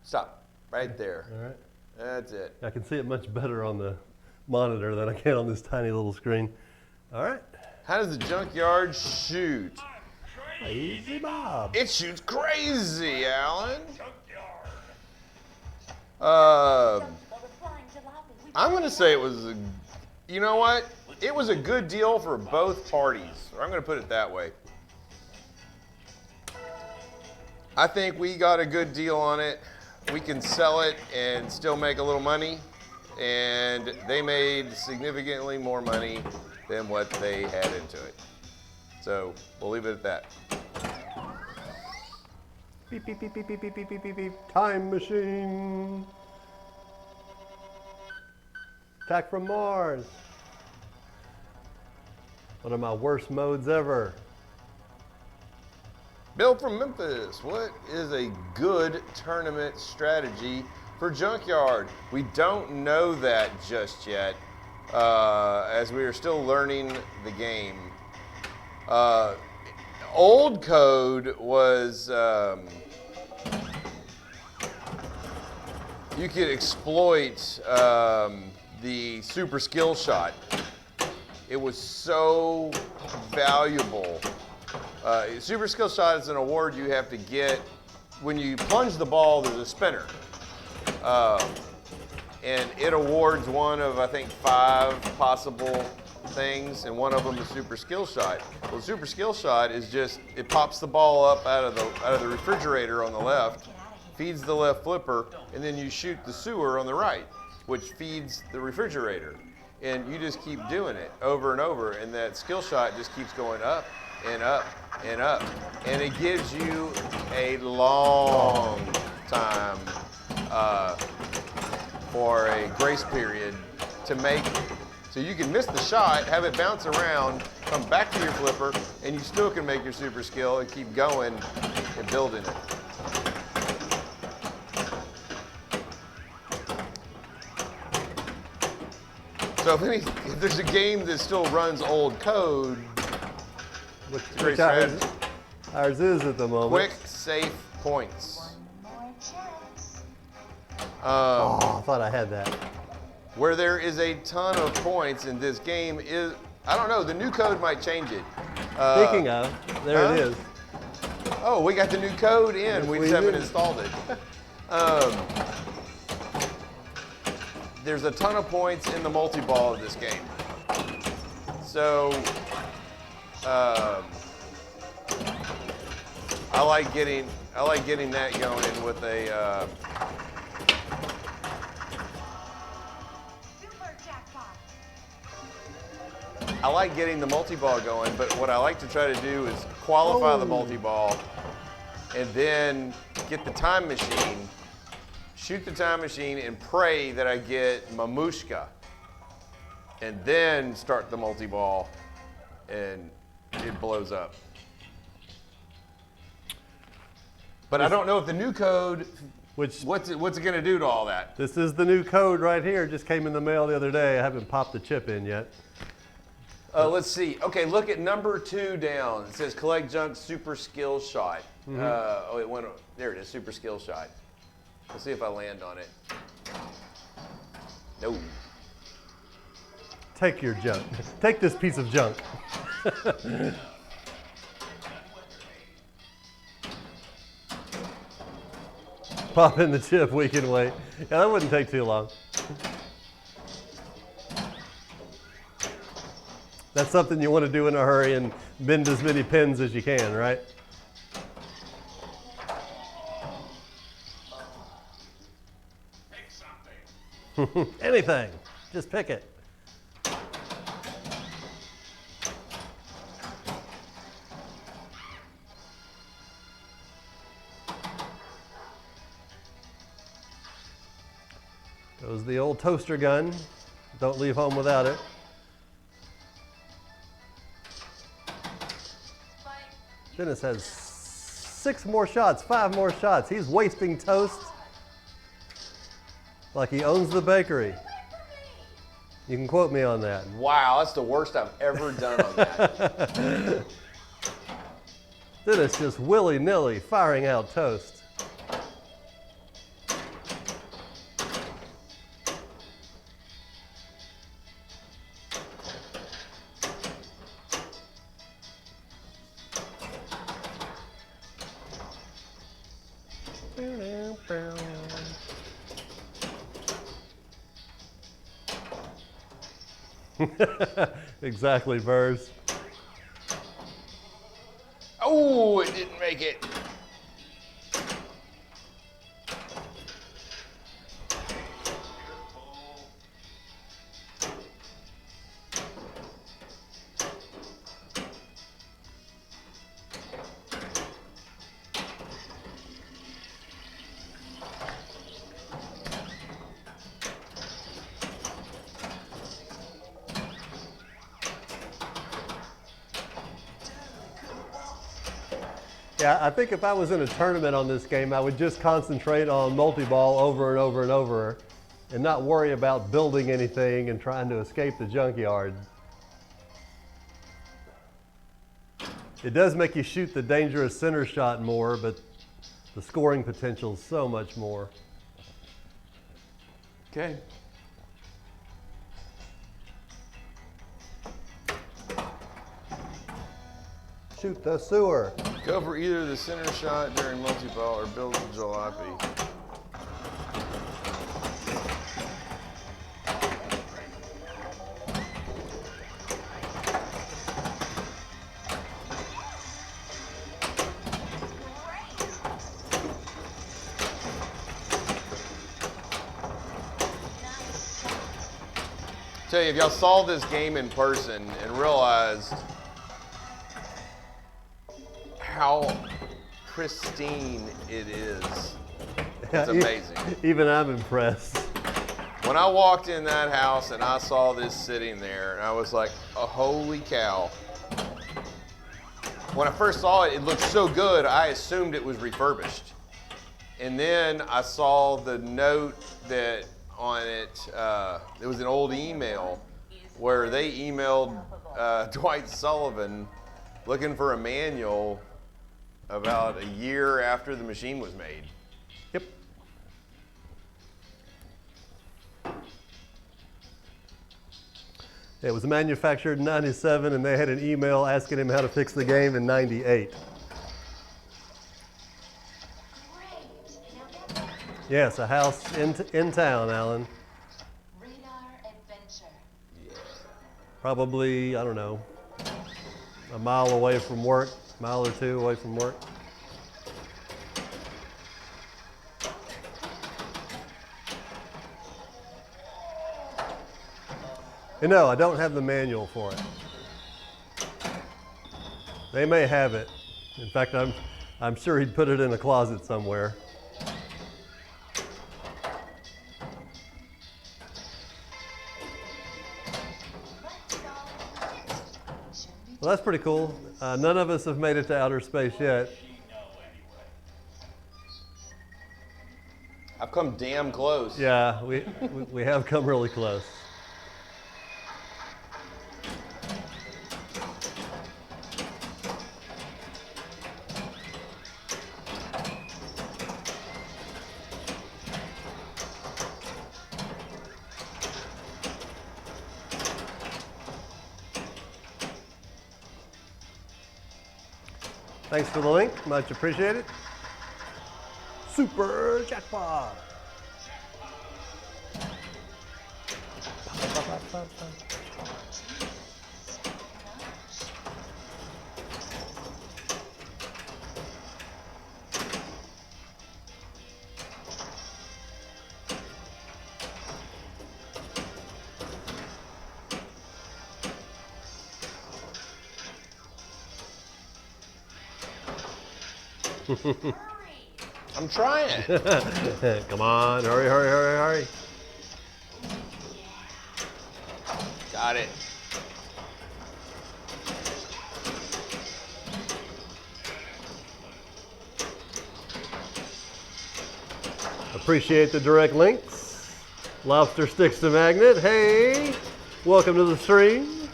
Stop right there. All right. That's it. I can see it much better on the monitor than I can on this tiny little screen. All right. How does the Junkyard shoot? Easy Bob. It shoots crazy, Alan. I'm going to say it was, you know what? It was a good deal for both parties. I'm going to put it that way. I think we got a good deal on it. We can sell it and still make a little money. And they made significantly more money than what they had into it. So we'll leave it at that. Beep, beep, beep, beep, beep, beep, beep, beep, beep, beep. Time machine. Attack from Mars. One of my worst modes ever. Bill from Memphis, what is a good tournament strategy for Junkyard? We don't know that just yet, as we are still learning the game. Old code was you could exploit the super skill shot. It was so valuable. Super skill shot is an award you have to get when you plunge the ball. There's a spinner, and it awards one of I think 5 possible things, and one of them is super skill shot. Well, the super skill shot is just it pops the ball up out of the refrigerator on the left, feeds the left flipper, and then you shoot the sewer on the right, which feeds the refrigerator, and you just keep doing it over and over, and that skill shot just keeps going up and up and up, and it gives you a long time for a grace period to make it. So you can miss the shot, have it bounce around, come back to your flipper, and you still can make your super skill and keep going and building it. So if there's a game that still runs old code, Which great ours, strategy. ours is at the moment. Quick, safe points. Oh, I thought I had that. Where there is a ton of points in this game is, I don't know, the new code might change it. Speaking of, there huh? it is. Oh, we got the new code in. Yes, We we just haven't do. installed it. There's a ton of points in the multi-ball of this game. So, I like getting that going with a. I like getting the multi-ball going, but what I like to try to do is qualify the multi-ball and then get the time machine, shoot the time machine, and pray that I get Mamushka, and then start the multi-ball, and it blows up. But I don't know if the new code, what's it going to do to all that? This is the new code right here. Just came in the mail the other day. I haven't popped the chip in yet. Let's see. Okay, look at number 2 down. It says collect junk super skill shot. Oh, it went. There it is, super skill shot. Let's see if I land on it. No. Take your junk. Take this piece of junk. Pop in the chip, we can wait. Yeah, that wouldn't take too long. That's something you want to do in a hurry and bend as many pins as you can, right? Pick something. Anything. Just pick it. Goes the old toaster gun. Don't leave home without it. Dennis has 6 more shots, 5 more shots. He's wasting toast like he owns the bakery. You can quote me on that. Wow, that's the worst I've ever done on that. Dennis just willy-nilly firing out toast. Exactly, Burrs. Oh, it didn't make it. Yeah, I think if I was in a tournament on this game, I would just concentrate on multi-ball over and over and over and not worry about building anything and trying to escape the junkyard. It does make you shoot the dangerous center shot more, but the scoring potential is so much more. Okay. Shoot the sewer. Go for either the center shot during multi-ball or build a jalopy. Tell you, if y'all saw this game in person and realized how pristine it is, it's amazing. Even I'm impressed. When I walked in that house and I saw this sitting there, and I was like, oh, holy cow. When I first saw it, it looked so good, I assumed it was refurbished. And then I saw the note that on it, it was an old email where they emailed Dwight Sullivan looking for a manual about a year after the machine was made. Yep. It was manufactured in '97, and they had an email asking him how to fix the game in '98. Yes, a house in town, Alan. Radar adventure. Probably, I don't know, a mile away from work, mile or two away from work. And no, I don't have the manual for it. They may have it. In fact, I'm sure he'd put it in a closet somewhere. Well, that's pretty cool. None of us have made it to outer space yet. I've come damn close. Yeah, we have come really close. Thanks for the link, much appreciated. Super jackpot. I'm trying. Come on, hurry, hurry, hurry, hurry. Got it. Appreciate the direct links. Lobster sticks to magnet. Hey, welcome to the stream.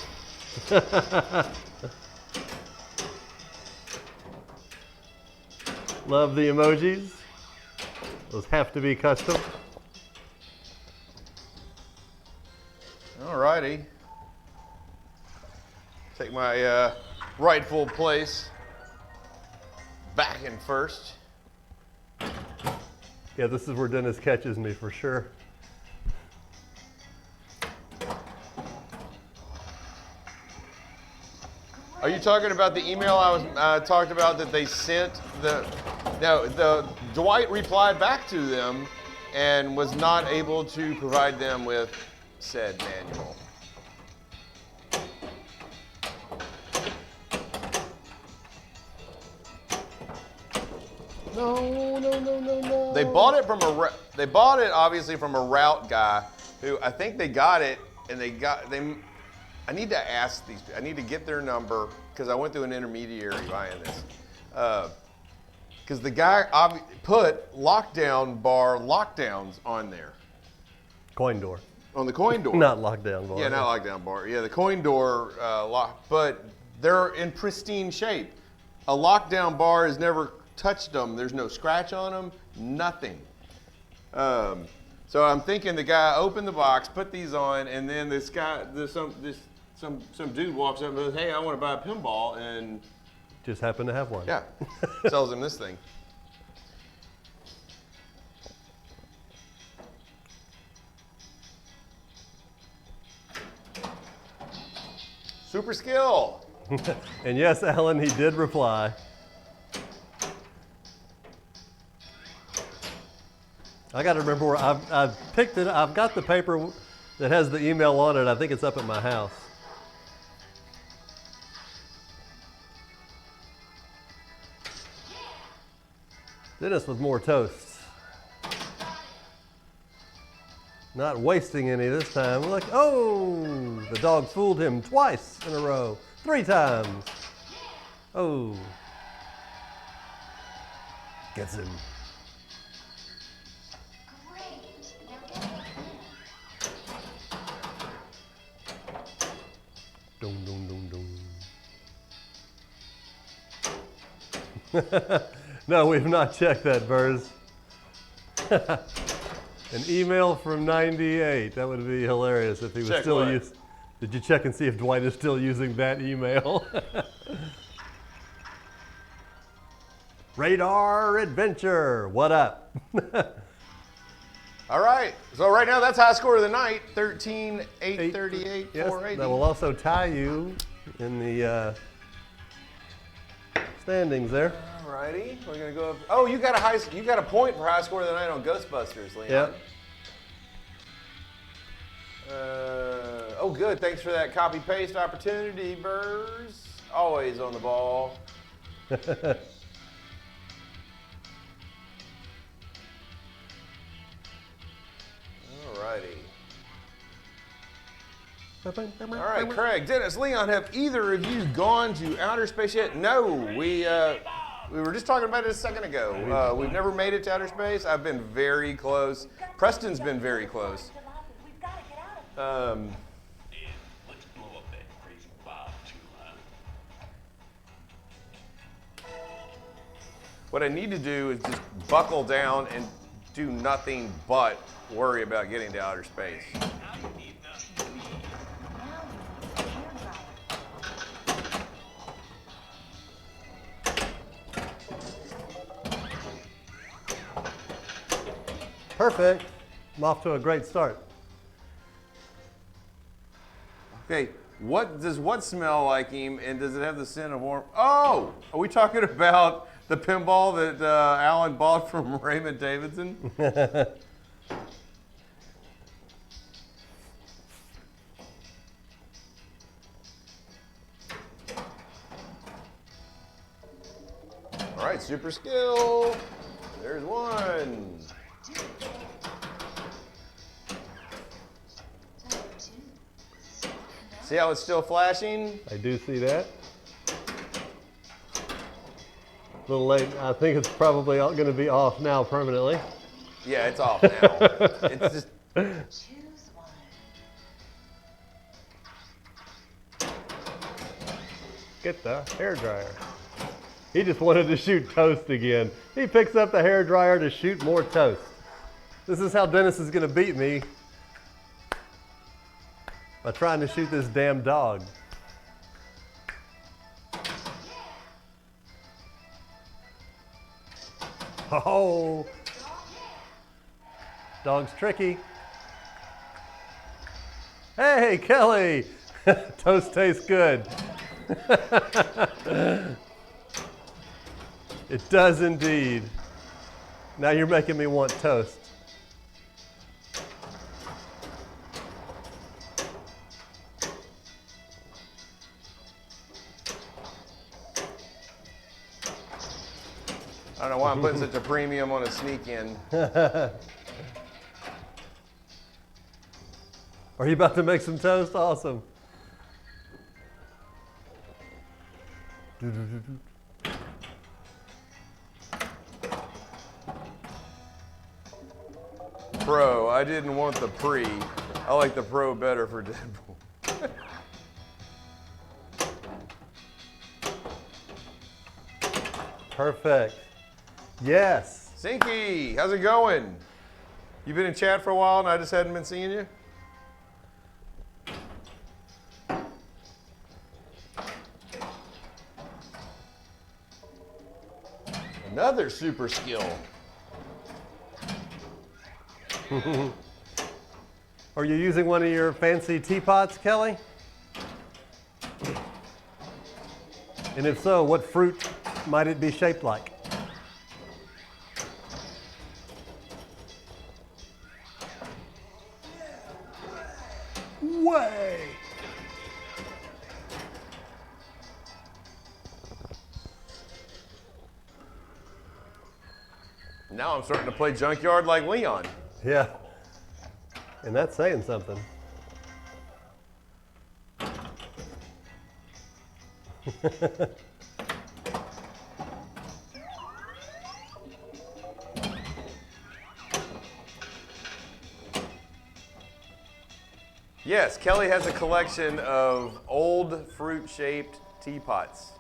Love the emojis. Those have to be custom. Alrighty. Take my rightful place back in first. Yeah, this is where Dennis catches me for sure. Are you talking about the email I was talked about that they sent the Dwight replied back to them and was not able to provide them with said manual. No. They bought it from obviously from a route guy who I think they got it and I need to ask these. I need to get their number because I went through an intermediary buying this. Because the guy put lockdowns on there. Coin door. On the coin door. Not lockdown bar. Yeah, not lockdown bar. Yeah, the coin door lock, but they're in pristine shape. A lockdown bar has never touched them. There's no scratch on them, nothing. So I'm thinking the guy opened the box, put these on, and then some dude walks up and goes, "Hey, I want to buy a pinball," and Just happen to have one. yeah, sells him this thing. Super skill. And yes, Alan, he did reply. I got to remember where I've picked it. I've got the paper that has the email on it. I think it's up at my house. Dennis with more toasts. Not wasting any this time. Look, oh, the dog fooled him twice in a row. 3 times. Oh. Gets him. Great. Now get Dun, dun, dun, dun. No, we've not checked that, Burrs. An email from 98. That would be hilarious if he was Check still what? using. Did you check and see if Dwight is still using that email? Radar Adventure. What up? All right. So right now, that's high score of the night. 13, 838, Yes, 480. that will also tie you in the standings there. All righty. We're gonna go up. Oh, you got a point for high score of the night on Ghostbusters, Leon. Yep. Oh, good. Thanks for that copy paste opportunity, Burrs. Always on the ball. Alrighty. All right, Craig, Dennis, Leon, have either of you gone to outer space yet? No, we were just talking about it a second ago. We've never made it to outer space. I've been very close. Preston's been very close. Let's blow up that crazy Bob too, huh? What I need to do is just buckle down and do nothing but worry about getting to outer space. Perfect. I'm off to a great start. Okay, does what smell like him, and does it have the scent of warm? Oh, are we talking about the pinball that Alan bought from Raymond Davidson? All right, super skill. There's one. See how it's still flashing? I do see that. A little late. I think it's probably going to be off now permanently. Yeah, it's off now. It's just. Choose one. Get the hairdryer. He just wanted to shoot toast again. He picks up the hairdryer to shoot more toast. This is how Dennis is going to beat me. By trying to shoot this damn dog. Oh, dog's tricky. Hey, Kelly, toast tastes good. It does indeed. Now you're making me want toast. I don't know why I'm putting such a premium on a sneak in. Are you about to make some toast? Awesome. Pro, I didn't want the pre. I like the pro better for Deadpool. Perfect. Yes. Sinky, how's it going? You been in chat for a while and I just hadn't been seeing you? Another super skill. Are you using one of your fancy teapots, Kelly? And if so, what fruit might it be shaped like? Way! Now I'm starting to play Junkyard like Leon. Yeah. And that's saying something. Yes, Kelly has a collection of old fruit-shaped teapots.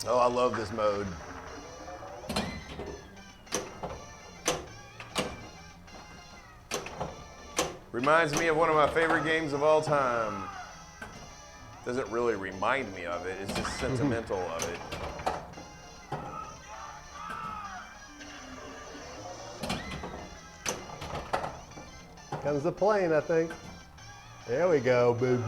Oh, I love this mode. Reminds me of one of my favorite games of all time. Doesn't really remind me of it, it's just sentimental of it. Comes the plane, I think. There we go, baby.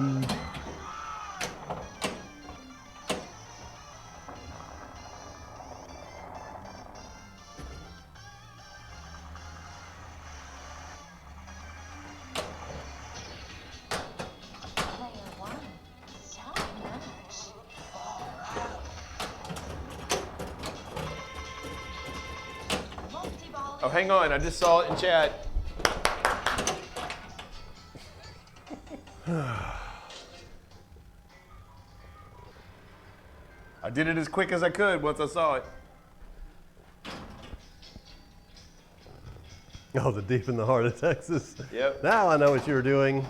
Player one. So much. Multi-ball. Oh, hang on, I just saw it in chat. I did it as quick as I could once I saw it. Oh, the deep in the heart of Texas. Yep. Now I know what you were doing.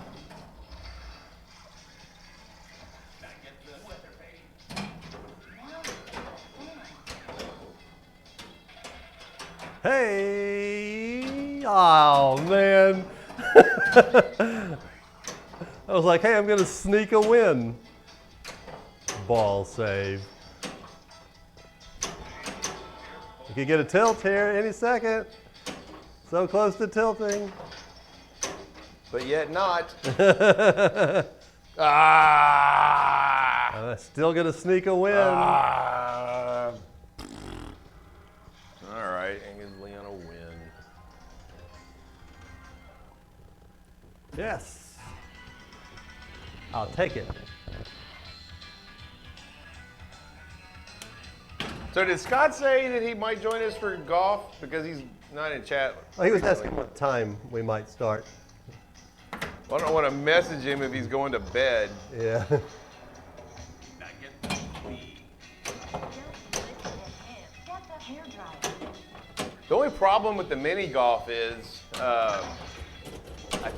Hey! Oh, man. I was like, hey, I'm going to sneak a win. Ball save. You could get a tilt here any second. So close to tilting. But yet not. Ah! Still going to sneak a win. Ah! All right, and gives Leon a win. Yes. I'll take it. So did Scott say that he might join us for golf because he's not in chat? Oh, he was asking what time we might start. Well, I don't want to message him if he's going to bed. Yeah. The only problem with the mini golf is I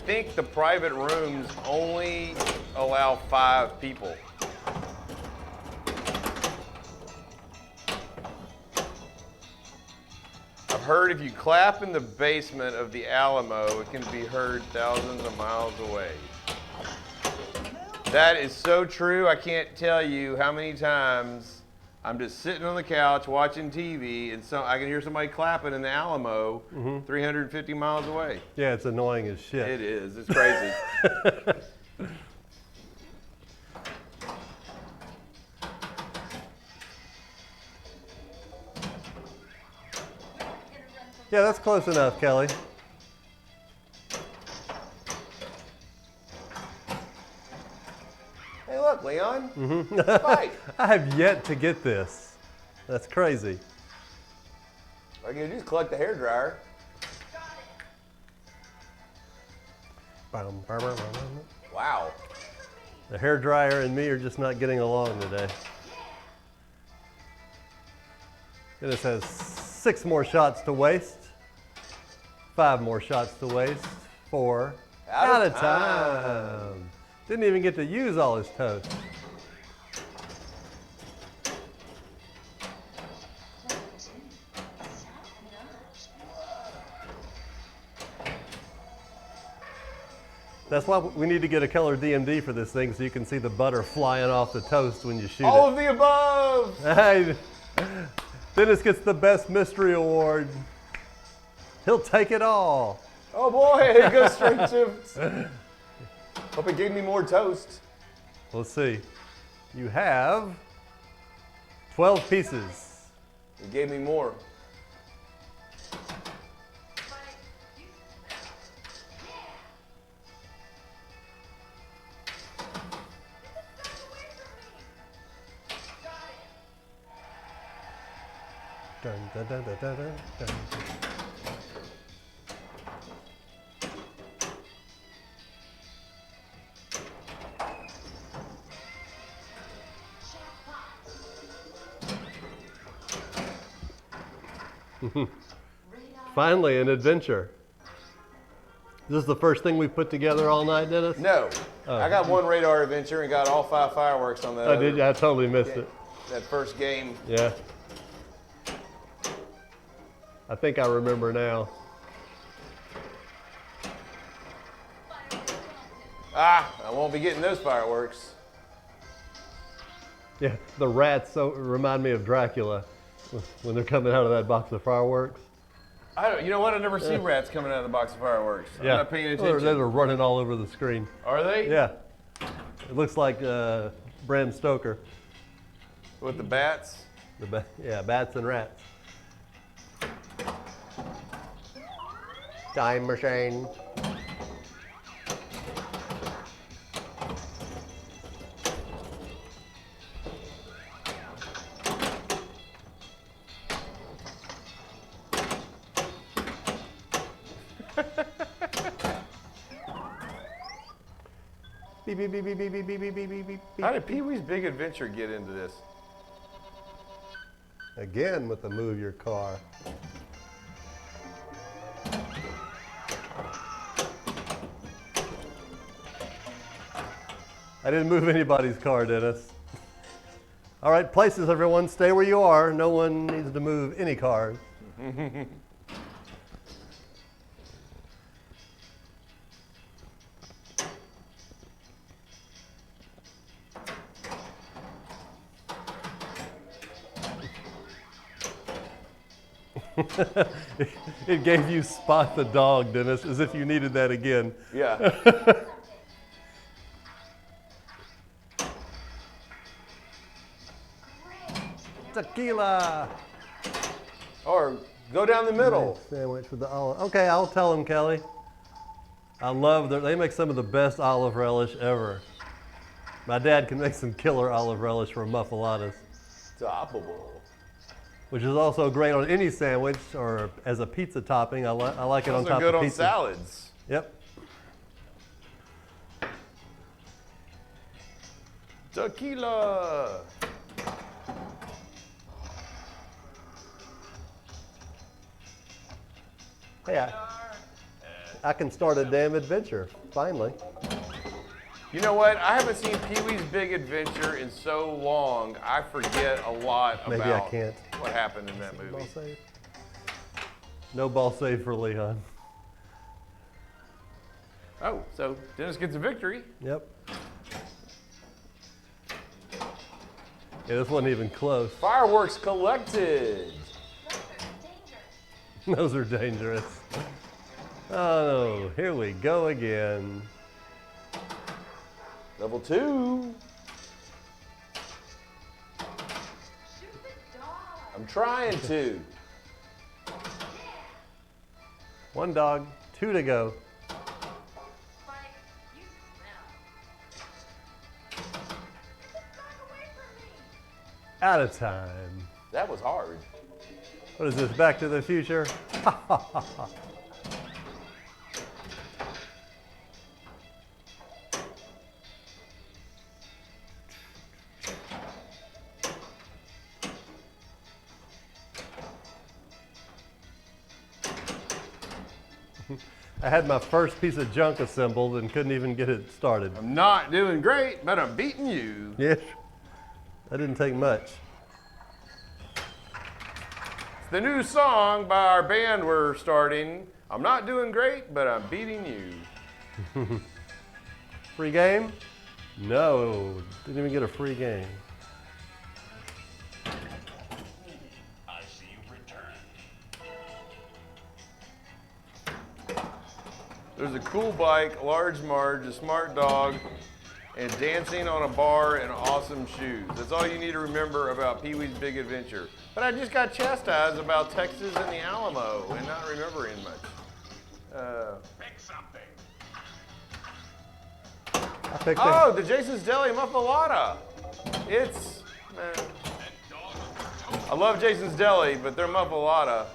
think the private rooms only allow 5 people. I've heard if you clap in the basement of the Alamo, it can be heard thousands of miles away. That is so true. I can't tell you how many times I'm just sitting on the couch watching TV and I can hear somebody clapping in the Alamo 350 miles away. Yeah, it's annoying as shit. It is. It's crazy. Yeah, that's close enough, Kelly. Hey, look, Leon. Spike. I have yet to get this. That's crazy. All you're going to do is collect the hairdryer. Wow. The hairdryer and me are just not getting along today. This has 6 more shots to waste. 5 more shots to waste. 4. Out of time. Didn't even get to use all his toast. That's why we need to get a color DMD for this thing so you can see the butter flying off the toast when you shoot All it. of the above. Hey, Dennis gets the best mystery award. He'll take it all. Oh boy, it goes straight to. Hope it gave me more toast. Let's see. You have 12 pieces. It gave me more. Dun, dun, dun, dun, dun, dun, dun. Finally, an adventure. This is the first thing we put together all night, Dennis? No. I got one radar adventure and got all 5 fireworks on that. Oh, did you? I totally missed it. That first game. Yeah. I think I remember now. I won't be getting those fireworks. Yeah, the rats remind me of Dracula when they're coming out of that box of fireworks. You know what? I've never seen rats coming out of the box of fireworks. I'm not paying Well, attention. they're running all over the screen. Are they? Yeah. It looks like Bram Stoker. With the bats? Yeah, bats and rats. Time machine. Beep, beep, beep, beep, beep, beep, beep, beep, beep, beep, beep. How did Pee-wee's Big Adventure get into this? Again with the move your car. I didn't move anybody's car, Dennis. All right, places, everyone. Stay where you are. No one needs to move any cars. It gave you Spot the dog, Dennis, as if you needed that again. Yeah. Tequila. Or go down the middle. Sandwich with the olive. Okay, I'll tell them, Kelly. I love they make some of the best olive relish ever. My dad can make some killer olive relish from muffaladas, Toppable. which is also great on any sandwich or as a pizza topping. I like it on Those top are good of on pizza. salads. Yep. Tequila. Hey, I can start a damn adventure, finally. You know what? I haven't seen Pee-wee's Big Adventure in so long, I forget a lot Maybe about I can't. what happened in that movie. Ball save. No ball save for Leon. Oh, so Dennis gets a victory. Yep. Yeah, this wasn't even close. Fireworks collected. Those are dangerous. Oh, here we go again. Level 2. I'm trying to. One dog, 2 to go. Out of time. That was hard. What is this, Back to the Future? I had my first piece of junk assembled and couldn't even get it started. I'm not doing great, but I'm beating you. Yes, that didn't take much. It's the new song by our band we're starting. I'm not doing great, but I'm beating you. Free game? No, didn't even get a free game. I see you return. There's a cool bike, large Marge, a smart dog, and dancing on a bar and awesome shoes. That's all you need to remember about Pee-wee's Big Adventure. But I just got chastised about Texas and the Alamo and not remembering much. Pick something. I picked Oh, the Jason's Deli Muffalata. It's, man. I love Jason's Deli, but their Muffalata.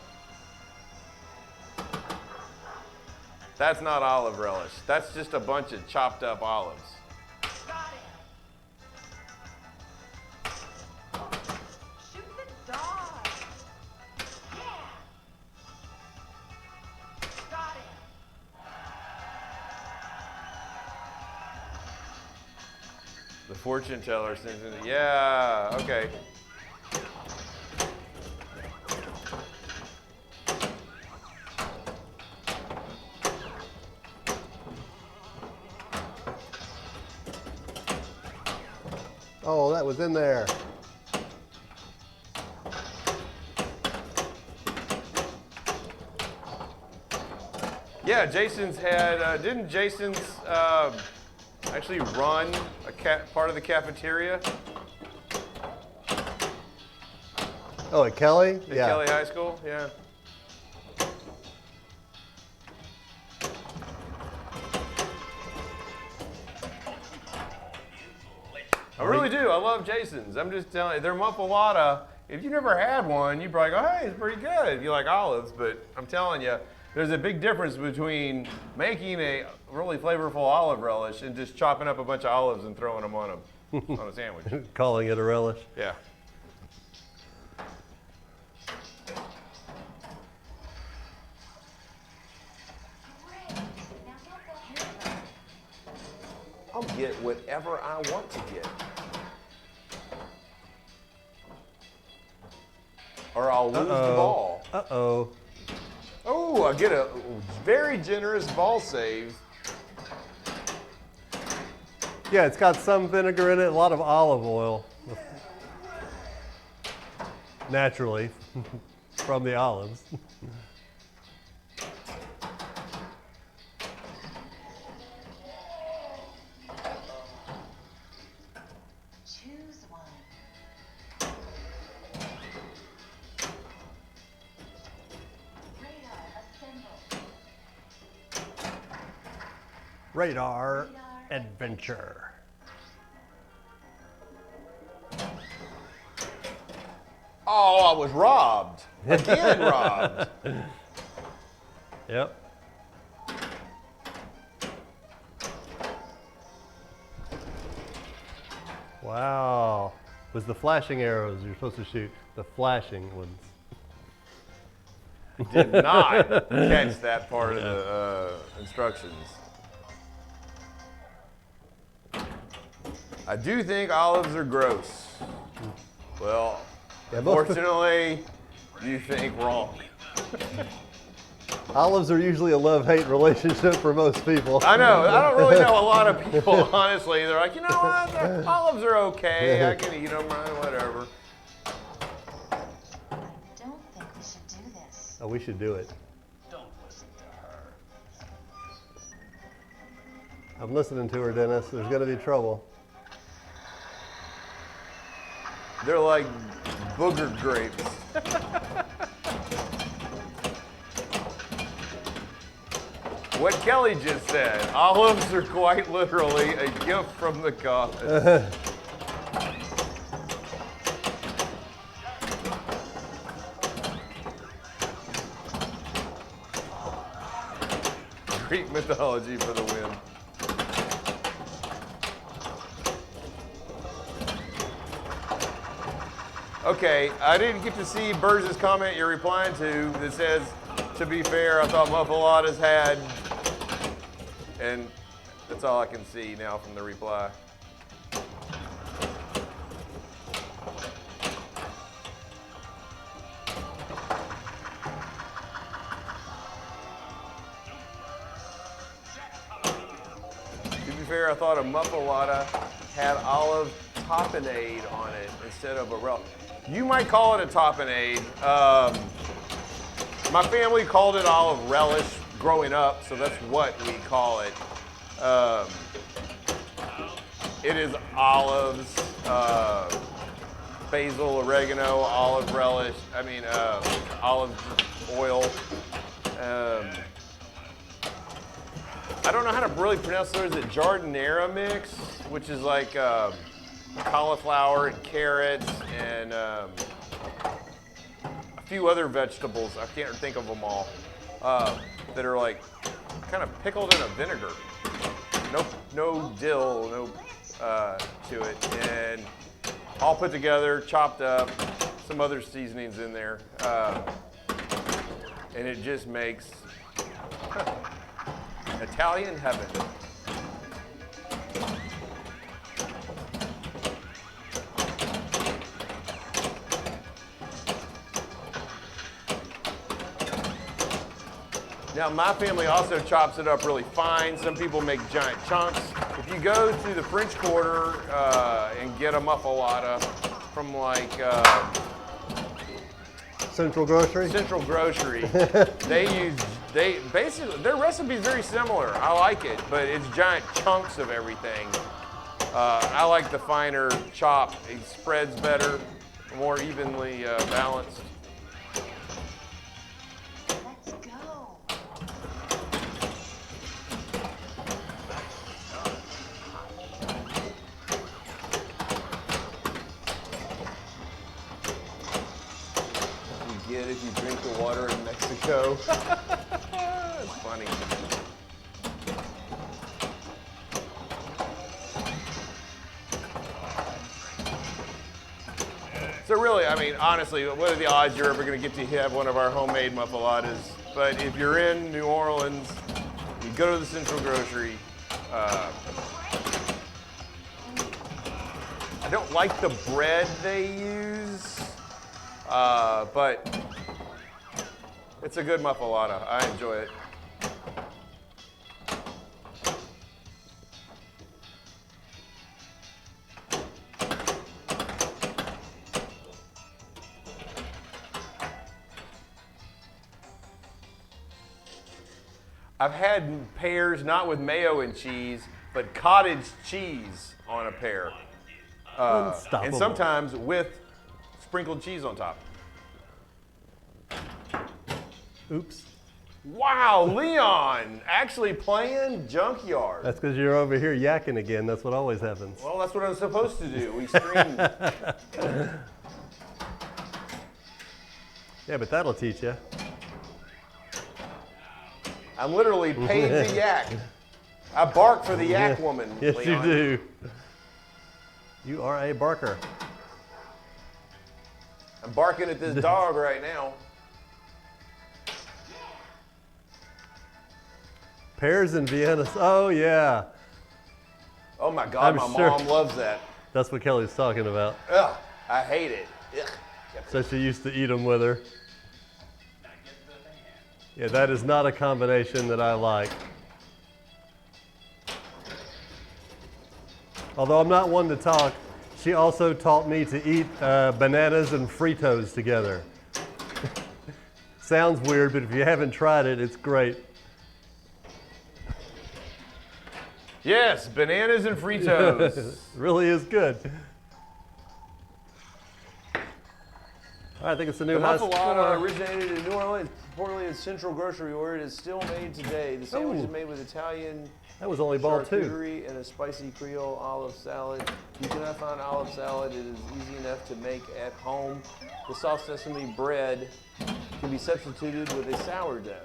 That's not olive relish. That's just a bunch of chopped up olives. Got it. Shoot the dog. Yeah. fortune teller. Yeah, okay. Oh, that was in there. Yeah, Jason's had, didn't Jason's actually run a part of the cafeteria? Oh, at Kelly? At Kelly High School, yeah. I really do. I love Jason's. I'm just telling you, they're muffalata. If you never had one, you'd probably go, hey, it's pretty good. You like olives, but I'm telling you, there's a big difference between making a really flavorful olive relish and just chopping up a bunch of olives and throwing them on a sandwich. Calling it a relish. Yeah. I'll get whatever I want to get. Or I'll lose the ball. Uh-oh. Oh, I get a very generous ball save. Yeah, it's got some vinegar in it, a lot of olive oil. Naturally, from the olives. Choose one. Radar assembled. Radar adventure. Oh, I was robbed. Again robbed. Yep. Wow. It was the flashing arrows you're supposed to shoot. The flashing ones. Did not catch that part of the instructions. I do think olives are gross. Well, Yeah, unfortunately, you think wrong. Olives are usually a love-hate relationship for most people. I know. I don't really know a lot of people, honestly. They're like, you know what? Olives are okay. I can eat them, whatever. I don't think we should do this. Oh, we should do it. Don't listen to her. I'm listening to her, Dennis. There's going to be trouble. They're like booger grapes. What Kelly just said, olives are quite literally a gift from the gods. Greek mythology for the win. Okay, I didn't get to see Burge's comment you're replying to that says, to be fair, I thought muffaladas had, and that's all I can see now from the reply. To be fair, I thought a muffalata had olive tapenade on it instead of a relish. You might call it a tapenade. My family called it olive relish growing up, so that's what we call it. It is olives, basil, oregano, olive relish, olive oil. I don't know how to really pronounce it. There's a jardinera mix, which is like cauliflower and carrots and a few other vegetables. I can't think of them all. That are like kind of pickled in a vinegar. No dill, to it, and all put together, chopped up, some other seasonings in there, and it just makes Italian heaven. Now, my family also chops it up really fine. Some people make giant chunks. If you go to the French Quarter and get a muffalata from like Central Grocery? Central Grocery, they basically, their recipe is very similar. I like it, but it's giant chunks of everything. I like the finer chop. It spreads better, more evenly balanced. Let's go. You get if you drink the water in Mexico. It's funny. So really, I mean, honestly, what are the odds you're ever going to get to have one of our homemade muffaladas? But if you're in New Orleans, you go to the Central Grocery. I don't like the bread they use, but it's a good muffalata. I enjoy it. I've had pears not with mayo and cheese, but cottage cheese on a pear. And Unstoppable. sometimes with sprinkled cheese on top. Oops. Wow, Leon, actually playing Junkyard. That's because you're over here yakking again. That's what always happens. Well, that's what I'm supposed to do. We stream. Yeah, but that'll teach you. I'm literally paid to yak. I bark for the yak woman, Yes, Leon. you do. You are a barker. I'm barking at this dog right now. Pears in Vienna. Oh, yeah. Oh my God, I'm my sure. mom loves that. That's what Kelly's talking about. Ugh, I hate it. Ugh. So she used to eat them with her. Yeah, that is not a combination that I like. Although I'm not one to talk, she also taught me to eat bananas and Fritos together. Sounds weird, but if you haven't tried it, it's great. Yes, bananas and Fritos. It really is good. All right, I think it's a new The high muffalata score. originated in New Orleans, reportedly in Central Grocery, where it is still made today. The sandwich is made with Italian That was only ball two. charcuterie and a spicy Creole olive salad. If you cannot find olive salad, it is easy enough to make at home. The soft sesame bread can be substituted with a sourdough.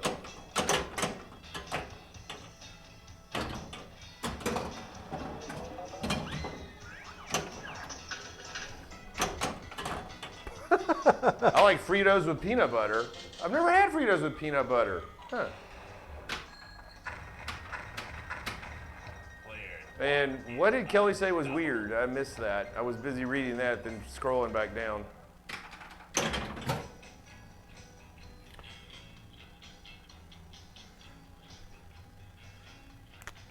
I like Fritos with peanut butter. I've never had Fritos with peanut butter. Huh. And what did Kelly say was weird? I missed that. I was busy reading that, then scrolling back down.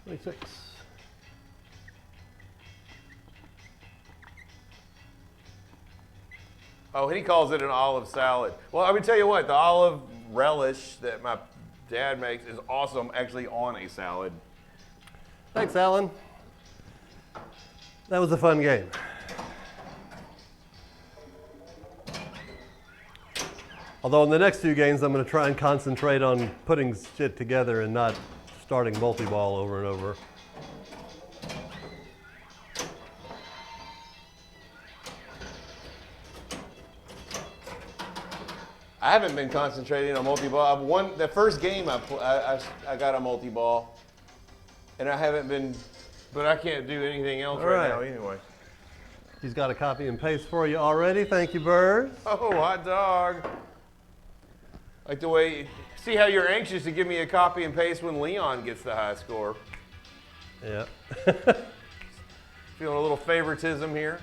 $26. Oh, he calls it an olive salad. Well, I would tell you what, the olive relish that my dad makes is awesome actually on a salad. Thanks, Alan. That was a fun game. Although in the next few games, I'm going to try and concentrate on putting shit together and not starting multi-ball over and over. I haven't been concentrating on multi-ball. The first game I got a multi-ball, and I haven't been, but I can't do anything else right now anyway. He's got a copy and paste for you already. Thank you, Bird. Oh, hot dog. Like the way, see how you're anxious to give me a copy and paste when Leon gets the high score. Yeah. Feeling a little favoritism here.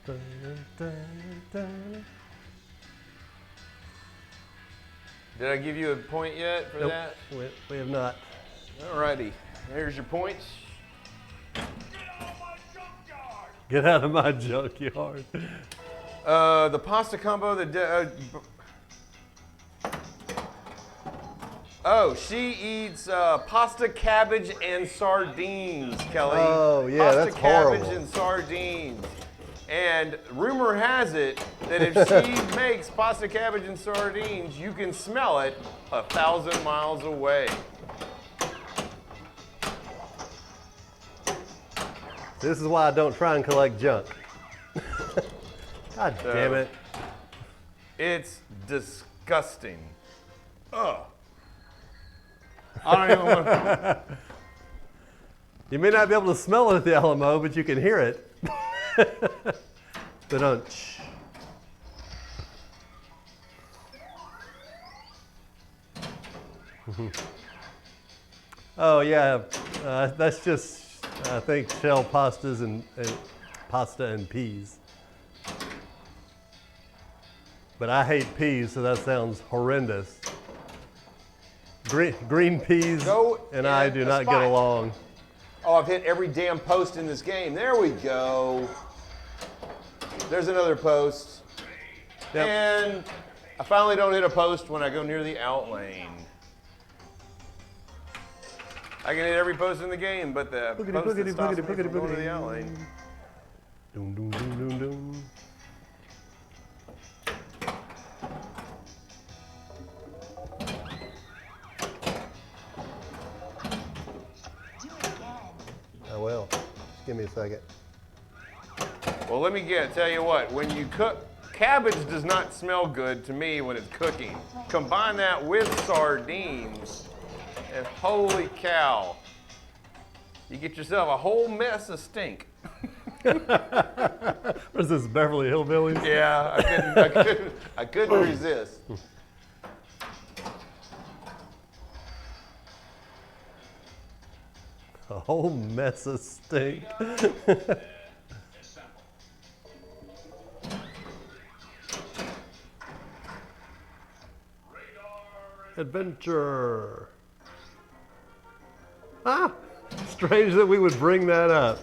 Dun, dun, dun. Did I give you a point yet for Nope, that? we have not. Alrighty, there's your points. Get out of my junkyard. The pasta combo, she eats pasta, cabbage, and sardines, Kelly. Oh, yeah, pasta, that's cabbage, horrible. and sardines. And rumor has it that if she makes pasta, cabbage, and sardines, you can smell it 1,000 miles away. This is why I don't try and collect junk. God damn it. It's disgusting. Ugh. I don't even want to. You may not be able to smell it at the Alamo, but you can hear it. But don't. Oh yeah, that's just I think shell pastas and pasta and peas. But I hate peas, so that sounds horrendous. Green peas Go and I in do a not spot. get along. Oh, I've hit every damn post in this game. There we go. There's another post. Yep. And I finally don't hit a post when I go near the out lane. I can hit every post in the game, but the Boogity, post boogity, that stops boogity, me from boogity, going to boogity. the out lane. Doom, doom, doom, doom, doom. Do it again. I will. Just give me a second. Well, let me tell you what, when you cook, cabbage does not smell good to me when it's cooking. Combine that with sardines, and holy cow, you get yourself a whole mess of stink. What is this, Beverly Hillbillies? Yeah, I couldn't resist. A whole mess of stink. Adventure. Ah, strange that we would bring that up.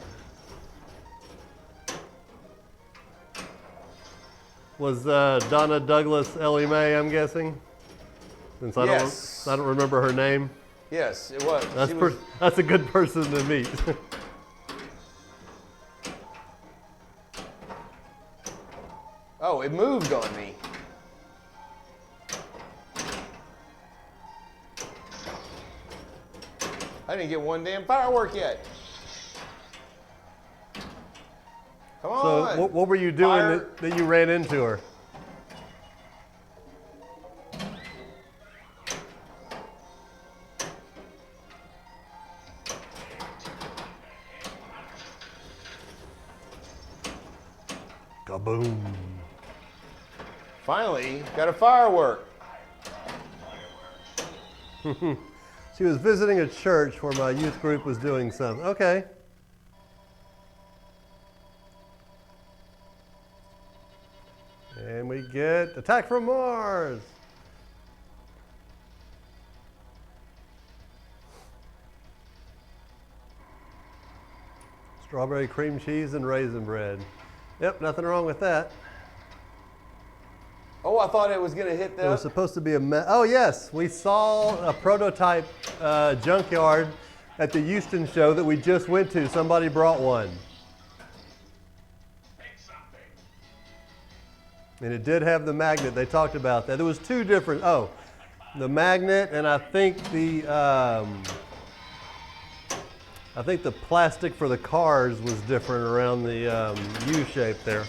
Was Donna Douglas Ellie Mae, I'm guessing? Since Yes. I don't remember her name. Yes, it was. That's, She was that's a good person to meet. oh, it moved on me. I didn't get one damn firework yet. Come So on. what were you doing Fire. that you ran into her? Kaboom. Finally, got a firework. She was visiting a church where my youth group was doing something. Okay. And we get Attack from Mars. Strawberry cream cheese and raisin bread. Yep, nothing wrong with that. Oh, I thought it was gonna hit It was the. supposed to be oh yes, we saw a prototype junkyard at the Houston show that we just went to. Somebody brought one. And it did have the magnet. They talked about that. There was two different, the magnet and I think the plastic for the cars was different around the U shape there.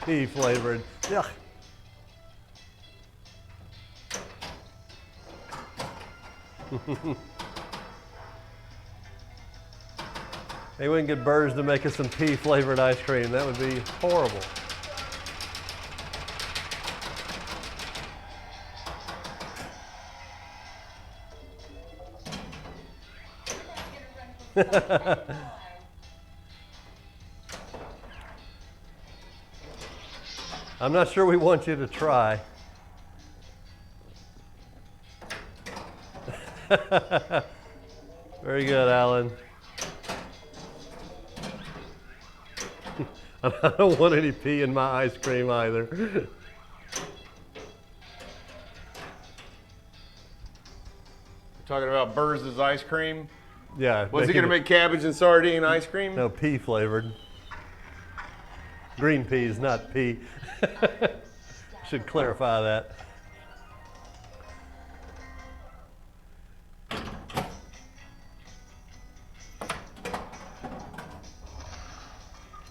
Tea flavored. Yuck. Maybe we can get Burrs to make us some pea flavored ice cream. That would be horrible. I'm not sure we want you to try. Very good, Alan. I don't want any pee in my ice cream either. Talking about Burrs' ice cream. Yeah. Was he going to make cabbage and sardine ice cream? No, pea flavored. Green peas, not pea. Should clarify that.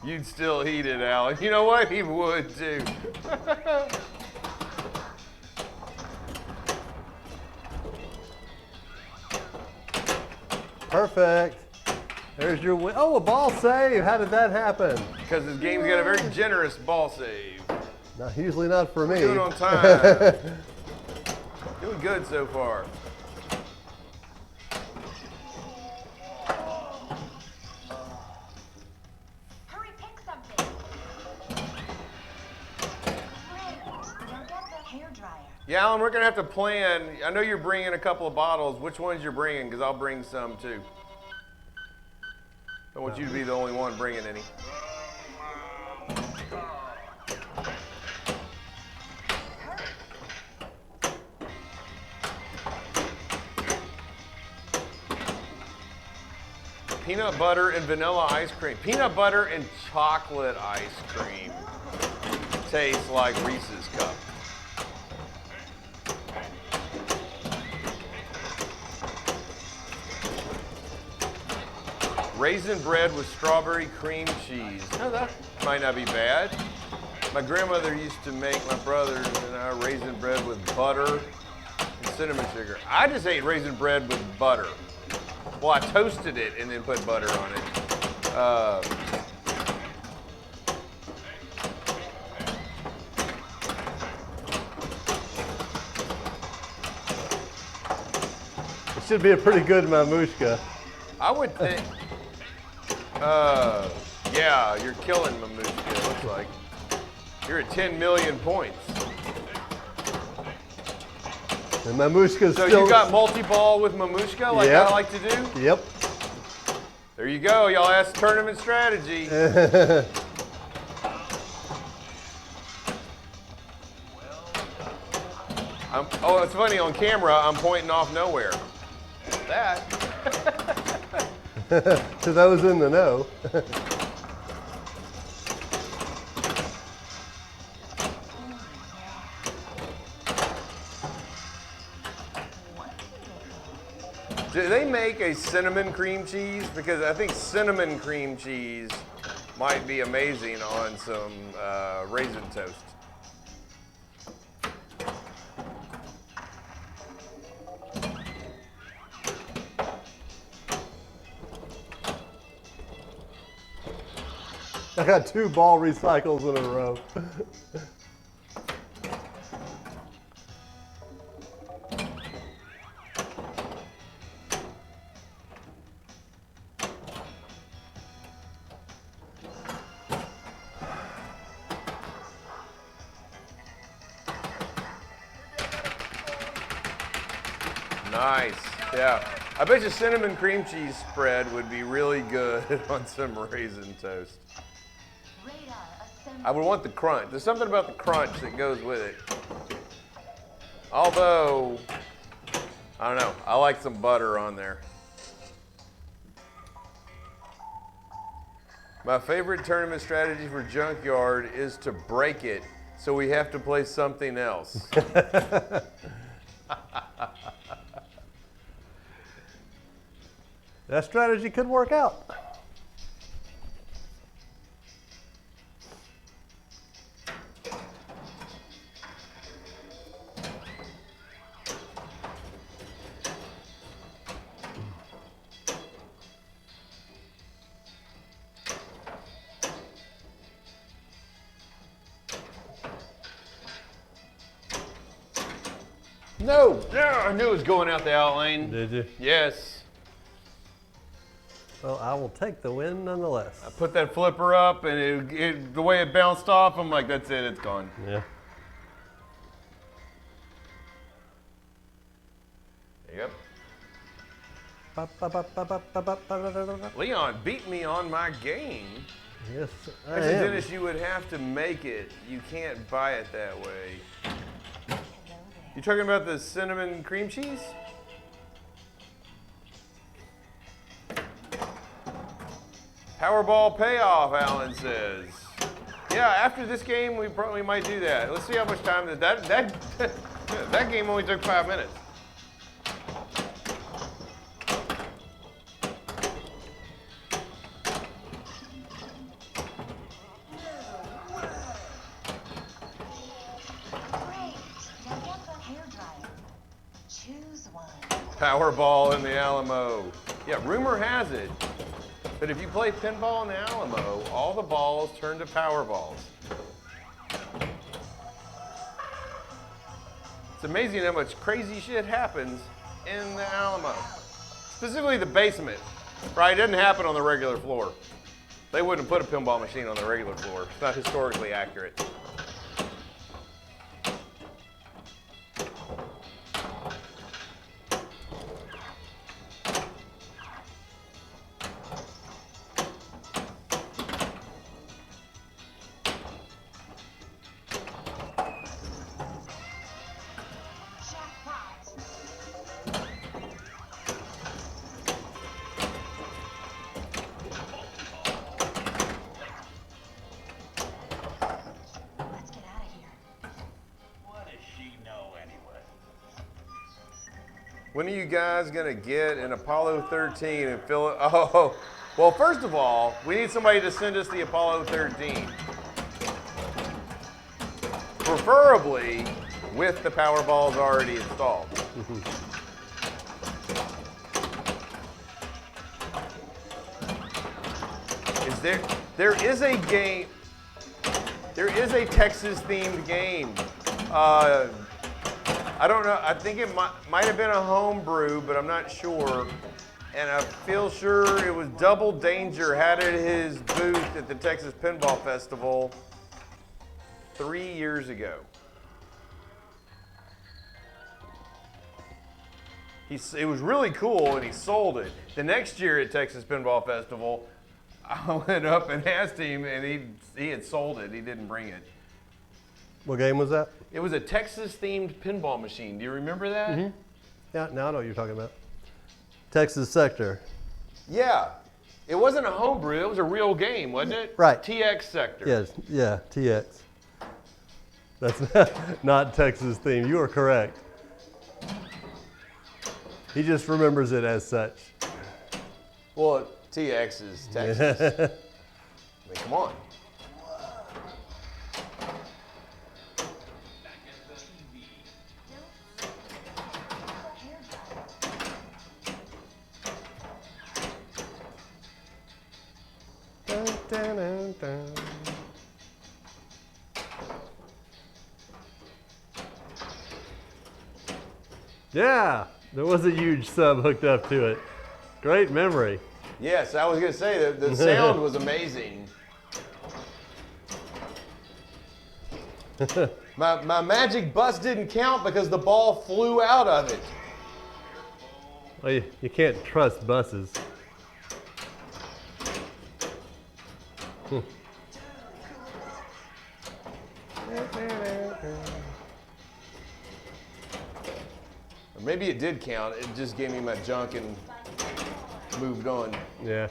You'd still eat it, Alan. You know what? He would too. Perfect. There's your win. Oh, a ball save. How did that happen? Because this game's got a very generous ball save. Usually not for me. Doing on time. Doing good so far. Hurry, pick something. Great. Now get the hairdryer. Yeah, Alan, we're going to have to plan. I know you're bringing a couple of bottles. Which ones you're bringing? Because I'll bring some too. I want you to be the only one bringing any. Peanut butter and vanilla ice cream. Peanut butter and chocolate ice cream tastes like Reese's Cup. Raisin bread with strawberry cream cheese. No, that might not be bad. My grandmother used to make my brothers and I raisin bread with butter and cinnamon sugar. I just ate raisin bread with butter. Well, I toasted it and then put butter on it. It should be a pretty good mamushka. I would think, yeah, you're killing Mamushka, it looks like. You're at 10 million points. And mamushka's So still... you got multi-ball with Mamushka like Yep. I like to do? Yep. There you go, y'all asked tournament strategy. Oh, it's funny, on camera, I'm pointing off nowhere. That. To those in the know. Do they make a cinnamon cream cheese? Because I think cinnamon cream cheese might be amazing on some raisin toast. I got 2 ball recycles in a row. Nice, yeah. I bet you cinnamon cream cheese spread would be really good on some raisin toast. Radar assembled. I would want the crunch. There's something about the crunch that goes with it. Although, I don't know, I like some butter on there. My favorite tournament strategy for Junkyard is to break it, so we have to play something else. That strategy could work out. No! Yeah, I knew it was going out the out lane. Did you? Yes. Well, I will take the win nonetheless. I put that flipper up, and the way it bounced off, I'm like, that's it, it's gone. Yeah. Yep. Yes, Leon beat me on my game. I Actually, am. Dennis, you would have to make it. You can't buy it that way. You talking about the cinnamon cream cheese? Powerball payoff, Alan says. Yeah, after this game, we probably might do that. Let's see how much time that game only took 5 minutes. Powerball in the Alamo. Yeah, rumor has it that if you play pinball in the Alamo, all the balls turn to Powerballs. It's amazing how much crazy shit happens in the Alamo. Specifically the basement, right? It doesn't happen on the regular floor. They wouldn't put a pinball machine on the regular floor. It's not historically accurate. When are you guys gonna get an Apollo 13 and fill it? Oh, well, first of all, we need somebody to send us the Apollo 13. Preferably with the Powerballs already installed. There is a game, there is a Texas themed game. I don't know, I think it might have been a homebrew, but I'm not sure. And I feel sure it was Double Danger had it at his booth at the Texas Pinball Festival 3 years ago. It was really cool and he sold it. The next year at Texas Pinball Festival, I went up and asked him and he had sold it, he didn't bring it. What game was that? It was a Texas-themed pinball machine. Do you remember that? Mm-hmm. Yeah, now I know what you're talking about. Texas Sector. Yeah. It wasn't a homebrew. It was a real game, wasn't it? Right. TX Sector. Yes, yeah, TX. That's not Texas theme. You are correct. He just remembers it as such. Well, TX is Texas. I mean, come on. Dun, dun, dun. Yeah, there was a huge sub hooked up to it. Great memory. Yes, I was going to say that the sound was amazing. My magic bus didn't count because the ball flew out of it. Well, you can't trust buses. Or maybe it did count. It just gave me my junk and moved on. Yeah.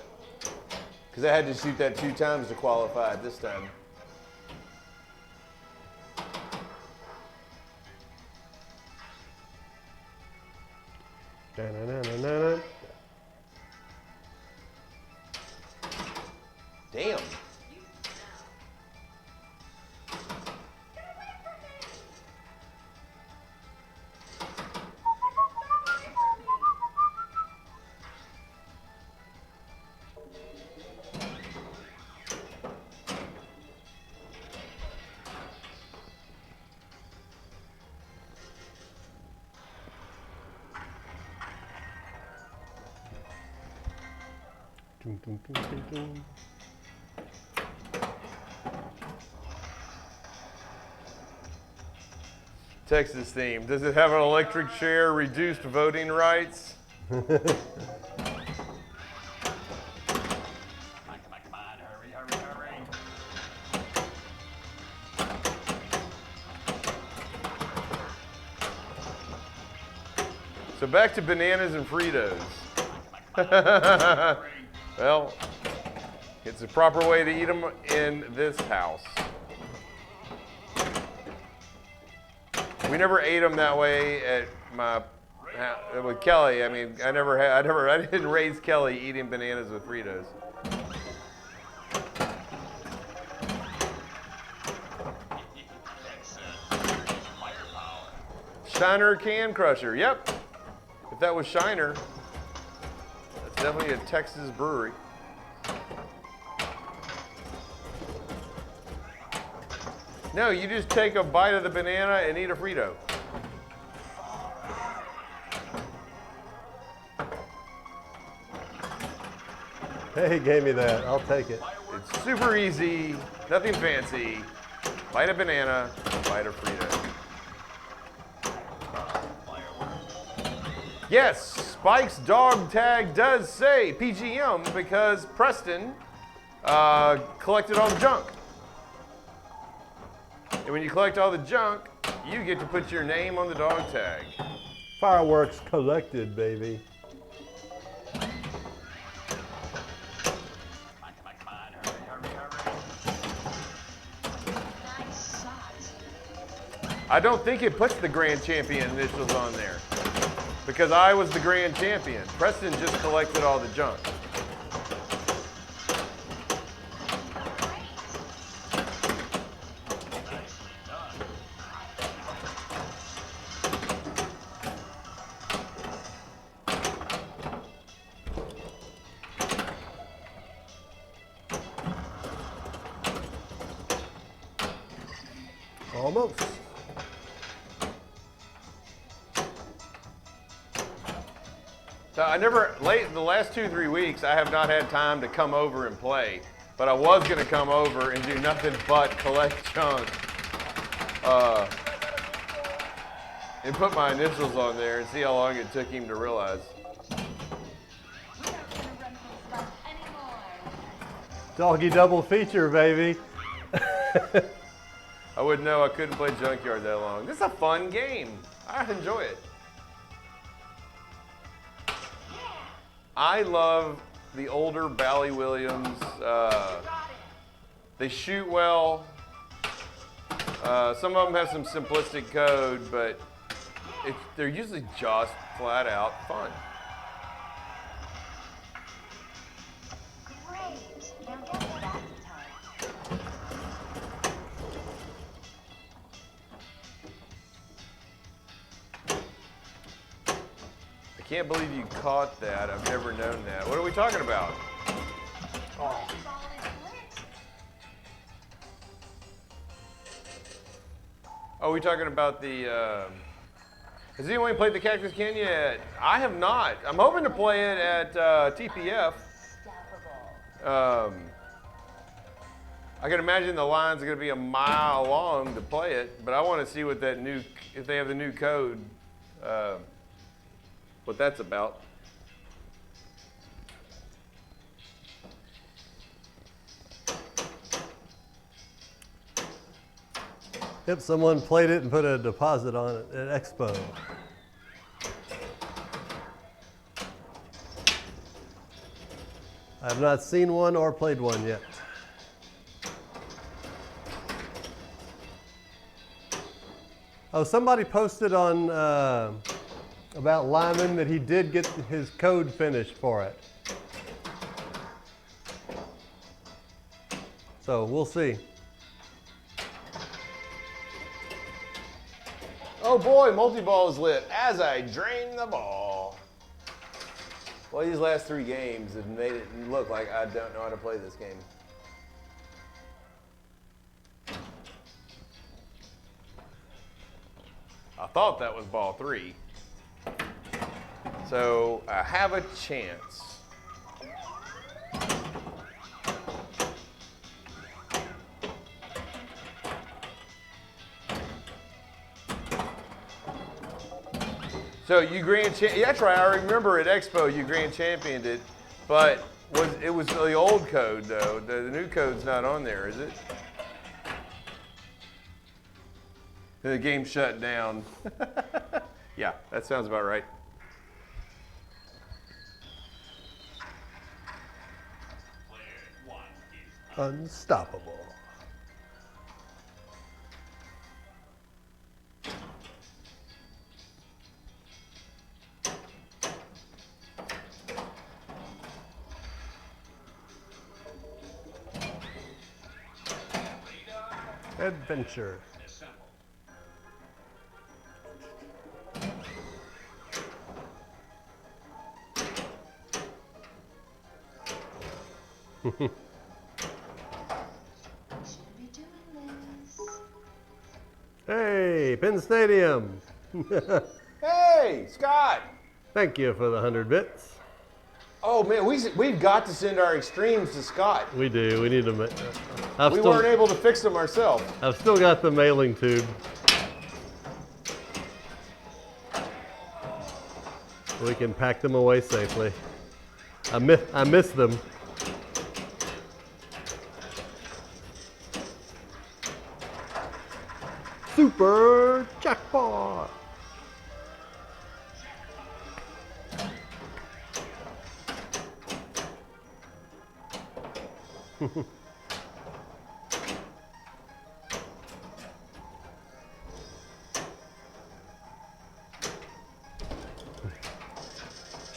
Because I had to shoot that 2 times to qualify this time. Da-na-na-na-na. Damn. Dun, dun, dun, dun, dun. Texas theme. Does it have an electric chair, reduced voting rights? Come on, hurry, hurry, hurry. So back to bananas and Fritos. Well, it's the proper way to eat them in this house. We never ate them that way at my with Kelly. I mean, I didn't raise Kelly eating bananas with Fritos. Shiner Can Crusher. Yep. If that was Shiner, that's definitely a Texas brewery. No, you just take a bite of the banana and eat a Frito. Hey, he gave me that. I'll take it. It's super easy, nothing fancy. Bite a banana, bite a Frito. Yes, Spike's dog tag does say PGM because Preston collected all the junk. And when you collect all the junk, you get to put your name on the dog tag. Fireworks collected, baby. Come on, hurry, hurry, hurry. Nice shot. I don't think it puts the grand champion initials on there because I was the grand champion. Preston just collected all the junk. Almost. So the last 2-3 weeks, I have not had time to come over and play, but I was going to come over and do nothing but collect junk and put my initials on there and see how long it took him to realize. We're not gonna run from stuff anymore. Doggy double feature, baby. I wouldn't know I couldn't play Junkyard that long. This is a fun game. I enjoy it. I love the older Bally Williams. They shoot well. Some of them have some simplistic code, but they're usually just flat out fun. Great. Now get back to time. I can't believe you caught that. I've never known that. What are we talking about? Oh. Ball is lit. Oh, we talking about the. Has anyone played the Cactus Canyon yet? I have not. I'm hoping to play it at TPF. Unstoppable. I can imagine the lines are going to be a mile long to play it, but I want to see what that new, if they have the new code, what that's about. Yep, someone played it and put a deposit on it at Expo. I have not seen one or played one yet. Oh, somebody posted on about Lyman that he did get his code finished for it. So we'll see. Oh boy, multi-ball is lit as I drain the ball. Well, these last 3 games have made it look like I don't know how to play this game. I thought that was ball 3. So I have a chance. So you that's right. I remember at Expo you grand championed it, but it was the old code though. The new code's not on there, is it? The game shut down. Yeah, that sounds about right. Unstoppable. Adventure. Shouldn't be doing this. Hey, Penn Stadium. Hey, Scott. Thank you for the 100 bits. Oh man, we've got to send our extremes to Scott. We do. We need to. We weren't able to fix them ourselves. I've still got the mailing tube. We can pack them away safely. I miss them. Super jackpot.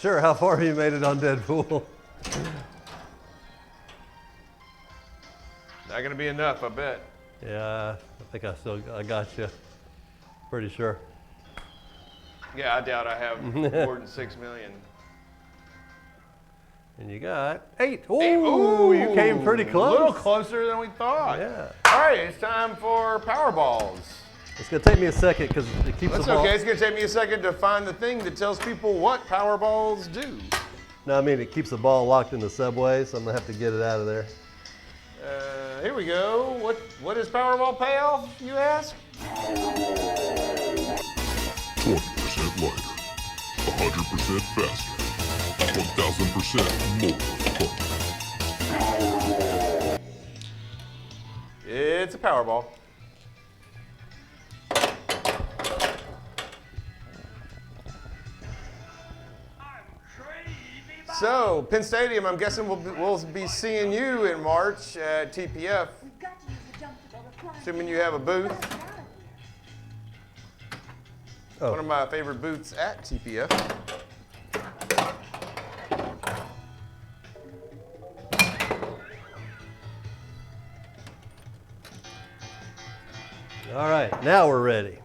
Sure, how far have you made it on Deadpool? Not gonna be enough, I bet. Yeah, I think I got you. Pretty sure. Yeah, I doubt I have more than 6 million. And you got 8. Ooh, Ooh, you came pretty close. A little closer than we thought. Yeah. All right, it's time for Powerballs. It's gonna take me a second because it keeps That's the ball. okay. It's gonna take me a second to find the thing that tells people what Powerballs do. No, I mean it keeps the ball locked in the subway, so I'm gonna have to get it out of there. Here we go. What does Powerball pay off, you ask? 20% lighter, 100% faster, 1,000% more fun. It's a Powerball. So, Penn Stadium, I'm guessing we'll be seeing you in March at TPF, assuming you have a booth. Oh. One of my favorite booths at TPF. All right, now we're ready.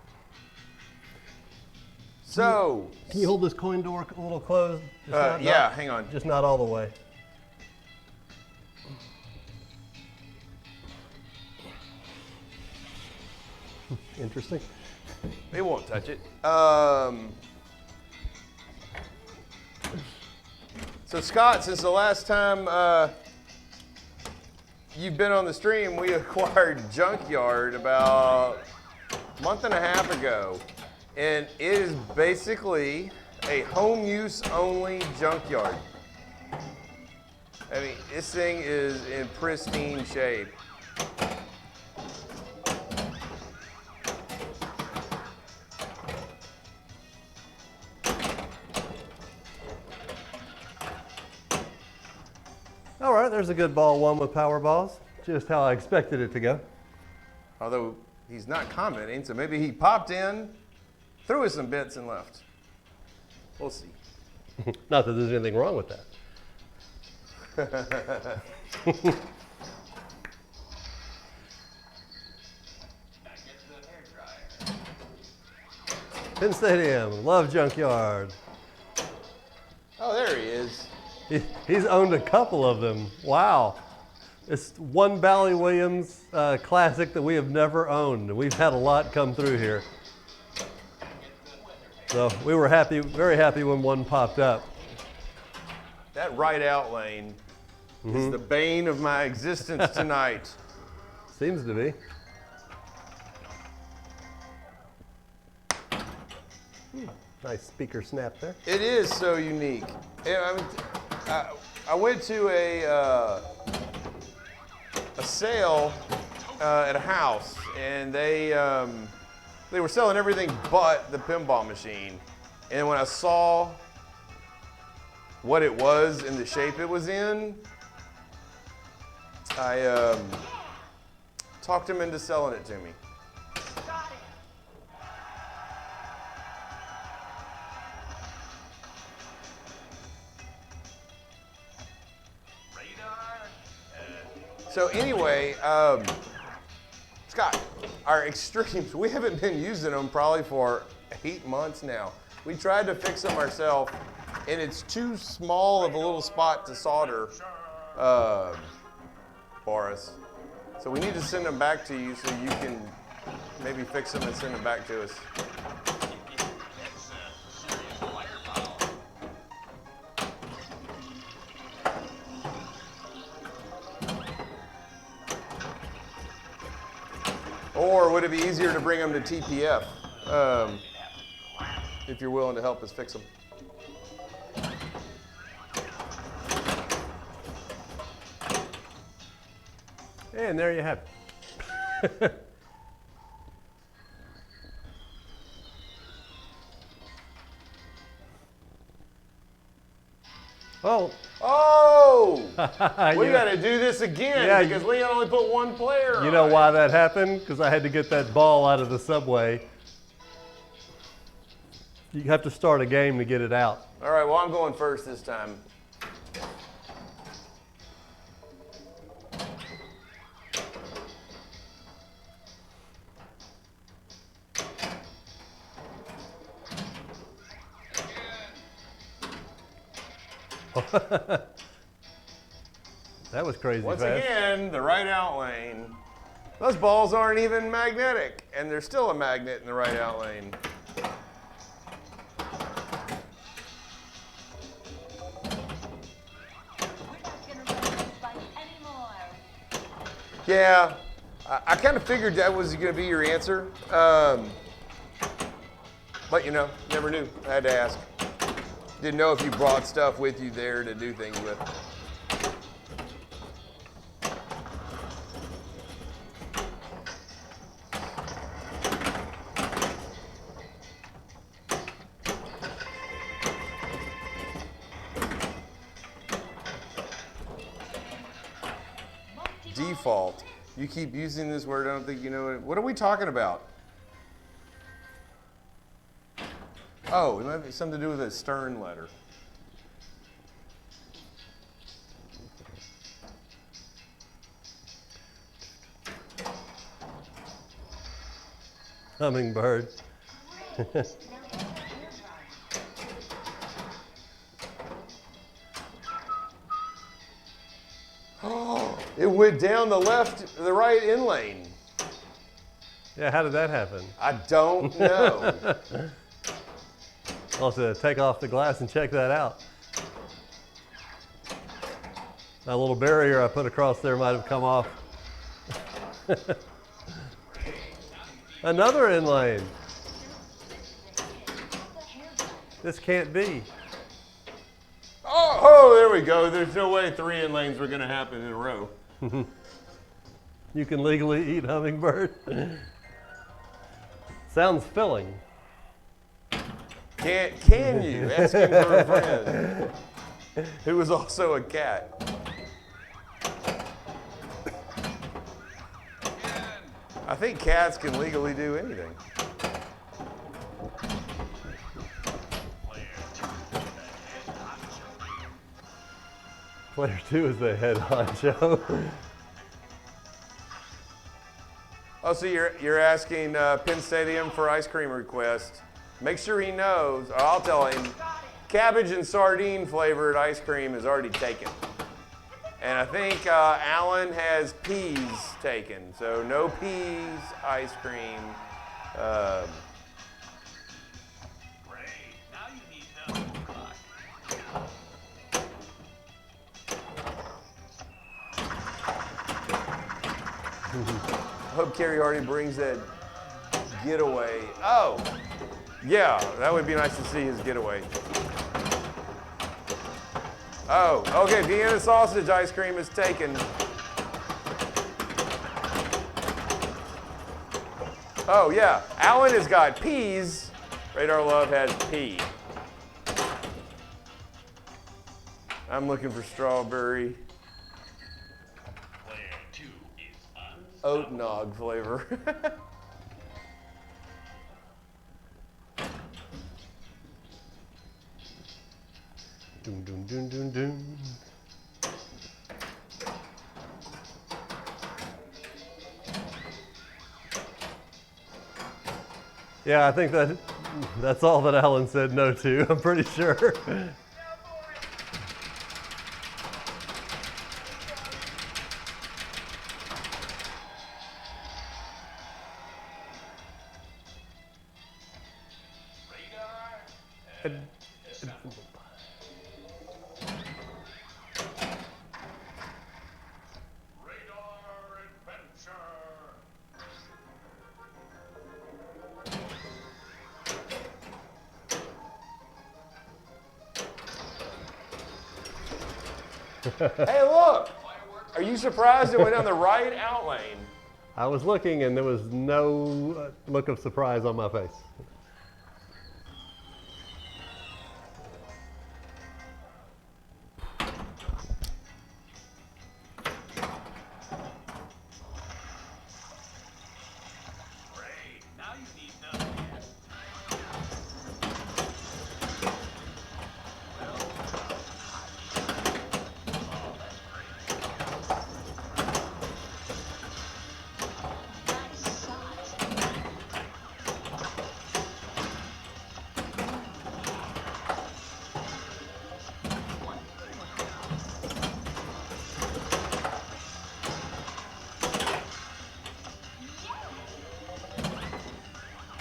So, Can you hold this coin door a little closed? Just yeah, hang on. Just not all the way. Interesting. They won't touch it. So Scott, since the last time you've been on the stream, we acquired Junkyard about a month and a half ago. And it is basically a home use only junkyard. I mean, this thing is in pristine shape. All right, there's a good ball one with power balls. Just how I expected it to go. Although he's not commenting, so maybe he popped in, threw us some bits and left. We'll see. Not that there's anything wrong with that. Penn Stadium, love Junkyard. Oh, there he is. He's owned a couple of them. Wow. It's one Bally Williams classic that we have never owned. We've had a lot come through here. So we were happy, very happy when one popped up. That right out lane is the bane of my existence tonight. Seems to be. Nice speaker snap there. It is so unique. I went to a sale at a house, and they were selling everything but the pinball machine. And when I saw what it was and the shape it was in, I talked him into selling it to me. So anyway, Scott, our extremes, we haven't been using them probably for 8 months now. We tried to fix them ourselves, and it's too small of a little spot to solder for us. So we need to send them back to you so you can maybe fix them and send them back to us. Or would it be easier to bring them to TPF if you're willing to help us fix them? And there you have it. Oh! We got to do this again because we only put one player on. You know why that happened? Because I had to get that ball out of the subway. You have to start a game to get it out. All right, well, I'm going first this time. That was crazy Once fast. again, the right out lane. Those balls aren't even magnetic, and there's still a magnet in the right out lane. Yeah, I kind of figured that was going to be your answer. But you know, never knew. I had to ask. Didn't know if you brought stuff with you there to do things with. Default. You keep using this word, I don't think you know it. What are we talking about? Oh, it might be something to do with a stern letter. Hummingbird. It went down the right in lane. Yeah, how did that happen? I don't know. I'll have to take off the glass and check that out. That little barrier I put across there might have come off. Another in lane. This can't be. Oh, there we go. There's no way 3 in lanes were going to happen in a row. You can legally eat hummingbird. Sounds filling. Can you? Ask him for a friend. Who was also a cat. I think cats can legally do anything. Player 2 is the head honcho. Oh, so you're asking Penn Stadium for ice cream request. Make sure he knows, or I'll tell him, cabbage and sardine flavored ice cream is already taken. And I think Alan has peas taken, so no peas ice cream. I hope Carrie Hardy brings that getaway. Oh, Yeah, that would be nice to see his getaway. Oh, okay, Vienna sausage ice cream is taken. Oh, yeah, Alan has got peas. Radar Love has pea. I'm looking for strawberry. Oat nog flavor. Doom, doom, doom, doom, doom. Yeah, I think that's all that Alan said no to, I'm pretty sure. Hey, look! Are you surprised it went down the right out lane? I was looking and there was no look of surprise on my face.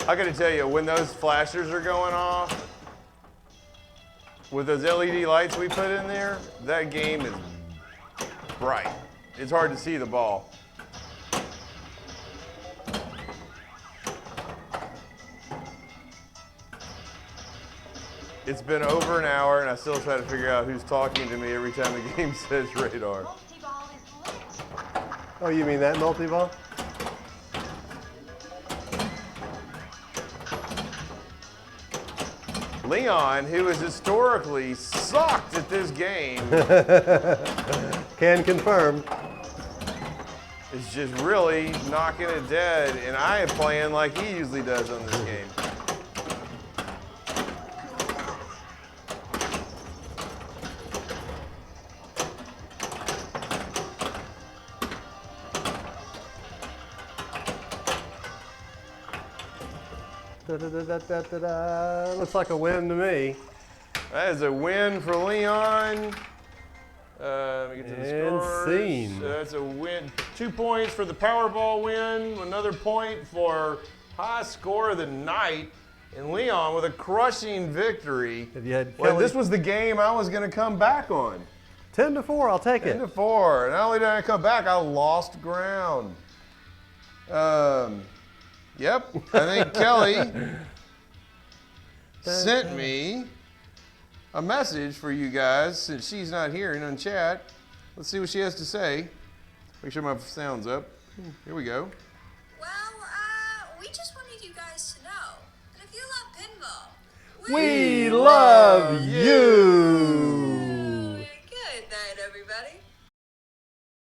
I gotta tell you, when those flashers are going off, with those LED lights we put in there, that game is bright. It's hard to see the ball. It's been over an hour and I still try to figure out who's talking to me every time the game says radar. Multi-ball is lit. Oh, you mean that multi-ball? Leon, who has historically sucked at this game, Can confirm. is just really knocking it dead, and I am playing like he usually does on this game. Da-da-da-da-da-da. Looks like a win to me. That is a win for Leon. Let me get to the And scores. scene. That's a win. 2 points for the Powerball win. Another point for high score of the night. And Leon with a crushing victory. If you had Well, Kelly, this was the game I was going to come back on. 10-4, I'll take 10 it. to 4. Not only did I come back, I lost ground. Yep. I think Kelly sent me a message for you guys since she's not here in chat. Let's see what she has to say. Make sure my sound's up. Here we go. Well, we just wanted you guys to know that if you love pinball, We love you.